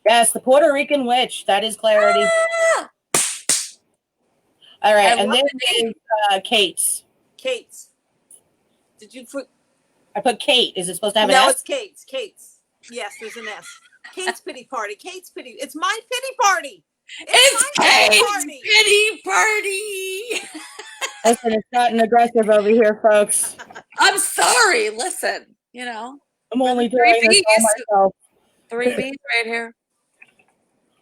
Speaker 1: Yes, the Puerto Rican witch. That is Clarity.
Speaker 2: Ah!
Speaker 1: All right,
Speaker 2: I
Speaker 1: and
Speaker 2: love
Speaker 1: this
Speaker 2: the name.
Speaker 1: is Kate's.
Speaker 3: Kate's. Did you put?
Speaker 1: I put Kate. Is it supposed to have an
Speaker 3: No,
Speaker 1: S?
Speaker 3: it's Kate's. Kate's. Yes, there's an S. Kate's Pity Party. Kate's Pity. It's my pity party.
Speaker 2: It's
Speaker 3: my
Speaker 2: Kate's pity party.
Speaker 1: Listen, it's gotten aggressive over here, folks.
Speaker 2: I'm sorry. Listen, you know,
Speaker 1: I'm only doing this all myself.
Speaker 2: 3 B's right here.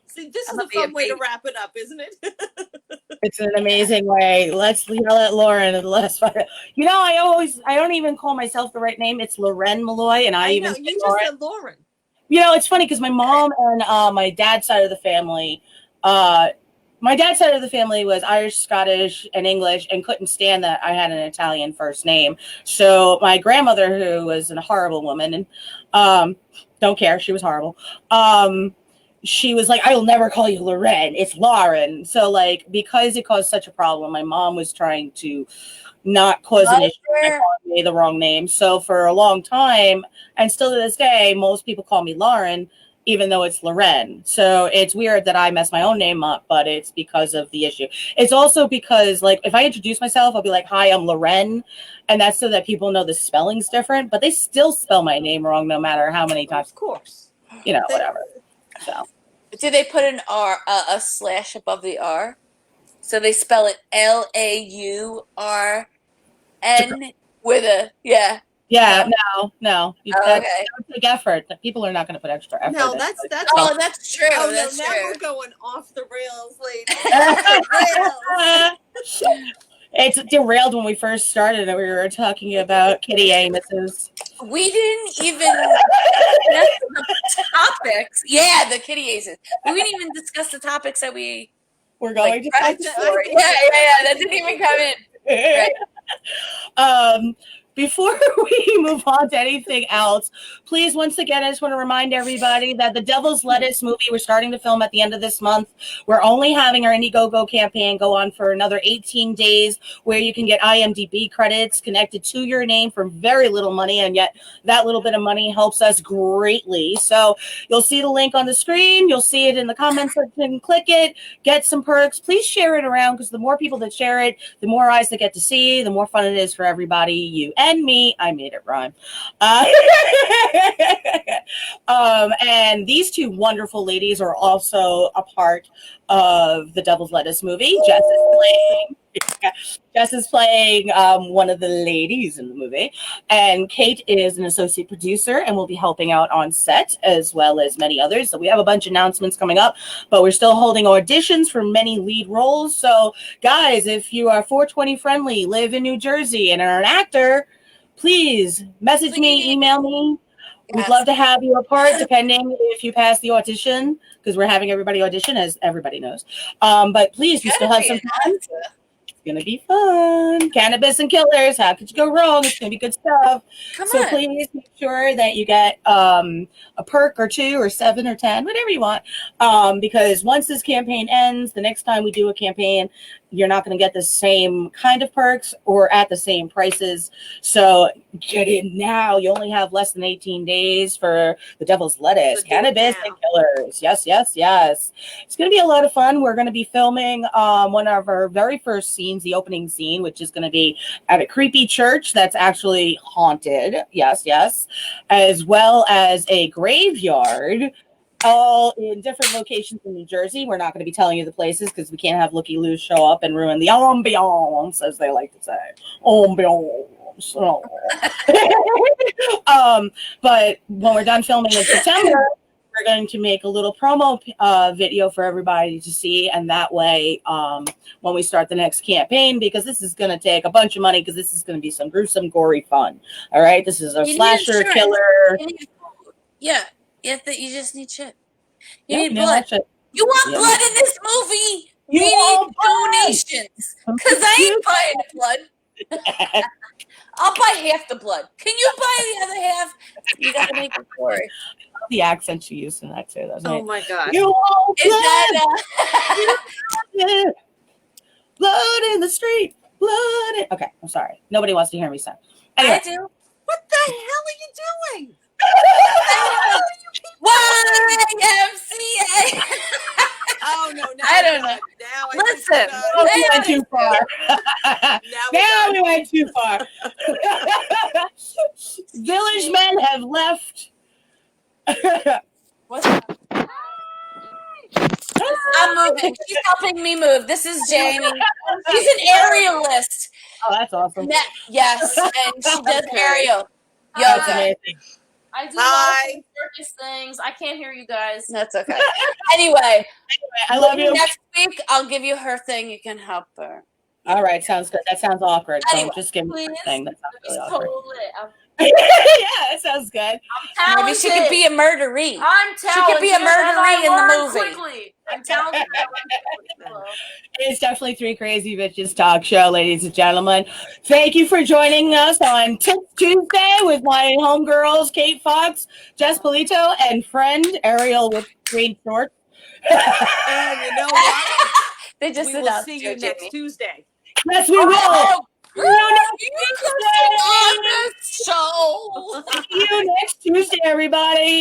Speaker 3: See, this is a fun way to wrap it up, isn't it?
Speaker 1: It's an amazing way. Let's yell at Lauren and let's. You know, I don't even call myself the right name. It's Loren Malloy, and I even
Speaker 3: know, you just said Lauren.
Speaker 1: You know, it's funny because my mom and my dad's side of the family, my dad's side of the family was Irish, Scottish, and English, and couldn't stand that I had an Italian first name. So my grandmother, who was a horrible woman, and don't care, she was horrible. She was like, I will never call you Loren. It's Lauren. So, like, because it caused such a problem, my mom was trying to not cause an issue by calling me the wrong name. So for a long time, and still to this day, most people call me Lauren, even though it's Loren. So it's weird that I mess my own name up, but it's because of the issue. It's also because, like, if I introduce myself, I'll be like, hi, I'm Loren. And that's so that people know the spelling's different, but they still spell my name wrong no matter how many times.
Speaker 3: Of course.
Speaker 1: You know, whatever. So.
Speaker 2: Did they put an R, a slash above the R? So they spell it LAURN with a,
Speaker 1: Yeah, no.
Speaker 2: Okay.
Speaker 1: That's big effort. People are not going to put extra effort.
Speaker 3: No, that's
Speaker 2: oh, that's true.
Speaker 3: Oh,
Speaker 2: that's
Speaker 3: no, now
Speaker 2: true.
Speaker 3: we're going off the rails, ladies. Off the rails.
Speaker 1: It's derailed when we first started and we were talking about kitty anuses.
Speaker 2: We didn't even discuss the topics. Yeah, the kitty aces. We didn't even discuss the topics that we
Speaker 1: were going to talk
Speaker 2: about. Yeah. That didn't even come in. Right.
Speaker 1: Before we move on to anything else, please, once again, I just want to remind everybody that the Devil's Lettuce movie we're starting to film at the end of this month. We're only having our Indiegogo campaign go on for another 18 days, where you can get IMDb credits connected to your name for very little money, and yet that little bit of money helps us greatly. So you'll see the link on the screen. You'll see it in the comments section. Click it. Get some perks. Please share it around, because the more people that share it, the more eyes that get to see, the more fun it is for everybody. You and me. I made it rhyme. And these two wonderful ladies are also a part of the Devil's Lettuce movie. Jess is playing one of the ladies in the movie, and Kate is an associate producer and will be helping out on set, as well as many others. So we have a bunch of announcements coming up, but we're still holding auditions for many lead roles. So guys, if you are 420 friendly, live in New Jersey, and are an actor, please message me, email me. We'd love to have you a part, depending if you pass the audition, because we're having everybody audition, as everybody knows. But please, you still have some time. It's going to be fun. Cannabis and killers. How could you go wrong? It's going to be good stuff. So please make sure that you get a perk or 2 or 7 or 10, whatever you want. Because once this campaign ends, the next time we do a campaign, you're not going to get the same kind of perks or at the same prices. So get in now. You only have less than 18 days for the Devil's Lettuce, Cannabis and Killers. Yes. It's going to be a lot of fun. We're going to be filming one of our very first scenes, the opening scene, which is going to be at a creepy church that's actually haunted. Yes. As well as a graveyard, all in different locations in New Jersey. We're not going to be telling you the places because we can't have Looky Loo show up and ruin the ambiance, as they like to say. Ambiance. So. But when we're done filming in September, we're going to make a little promo video for everybody to see, and that way, when we start the next campaign, because this is going to take a bunch of money, because this is going to be some gruesome, gory fun. All right, this is a slasher killer.
Speaker 2: Yeah, you just need shit. You
Speaker 1: Yep,
Speaker 2: need blood. You want blood in this movie? We need donations, because I ain't buying blood. I'll buy half the blood. Can you buy the other half? You gotta make it story.
Speaker 1: The accent she used in that too.
Speaker 3: Oh my god!
Speaker 1: You want
Speaker 2: Is that
Speaker 1: blood in the street? Blood. Okay, I'm sorry. Nobody wants to hear me sing. Anyway.
Speaker 2: I do.
Speaker 3: What the hell are you doing?
Speaker 2: YMCA.
Speaker 3: Oh no!
Speaker 2: I don't know.
Speaker 3: Now
Speaker 2: Listen,
Speaker 1: we went too far. Now we went too far. Village men have left.
Speaker 2: What's up? I'm moving. She's helping me move. This is Jamie. She's an aerialist.
Speaker 1: Oh, that's awesome.
Speaker 2: Yes, and she does aerial yoga.
Speaker 4: I do a lot of circus things. I can't hear you guys.
Speaker 2: That's okay. Anyway,
Speaker 1: I love you.
Speaker 2: Next week, I'll give you her thing. You can help her.
Speaker 1: All right, sounds good. That sounds awkward.
Speaker 2: Anyway,
Speaker 1: so just give me the thing. That sounds really awkward.
Speaker 4: Totally.
Speaker 1: Yeah, that sounds good.
Speaker 4: I'm talented.
Speaker 2: Maybe she could be a murderee.
Speaker 4: I'm talented.
Speaker 2: She could be a murderee in the movie.
Speaker 4: Quickly. I'm talented.
Speaker 1: It's definitely Three Crazy Bitches Talk Show, ladies and gentlemen. Thank you for joining us on Tip Tuesday with my homegirls, Kate Fox, Jess Polito, and friend Ariel with green shorts.
Speaker 3: And you know what?
Speaker 2: They just
Speaker 3: we will see you next Tuesday.
Speaker 1: Yes, we will.
Speaker 2: You on this show.
Speaker 1: See you next Tuesday, everybody.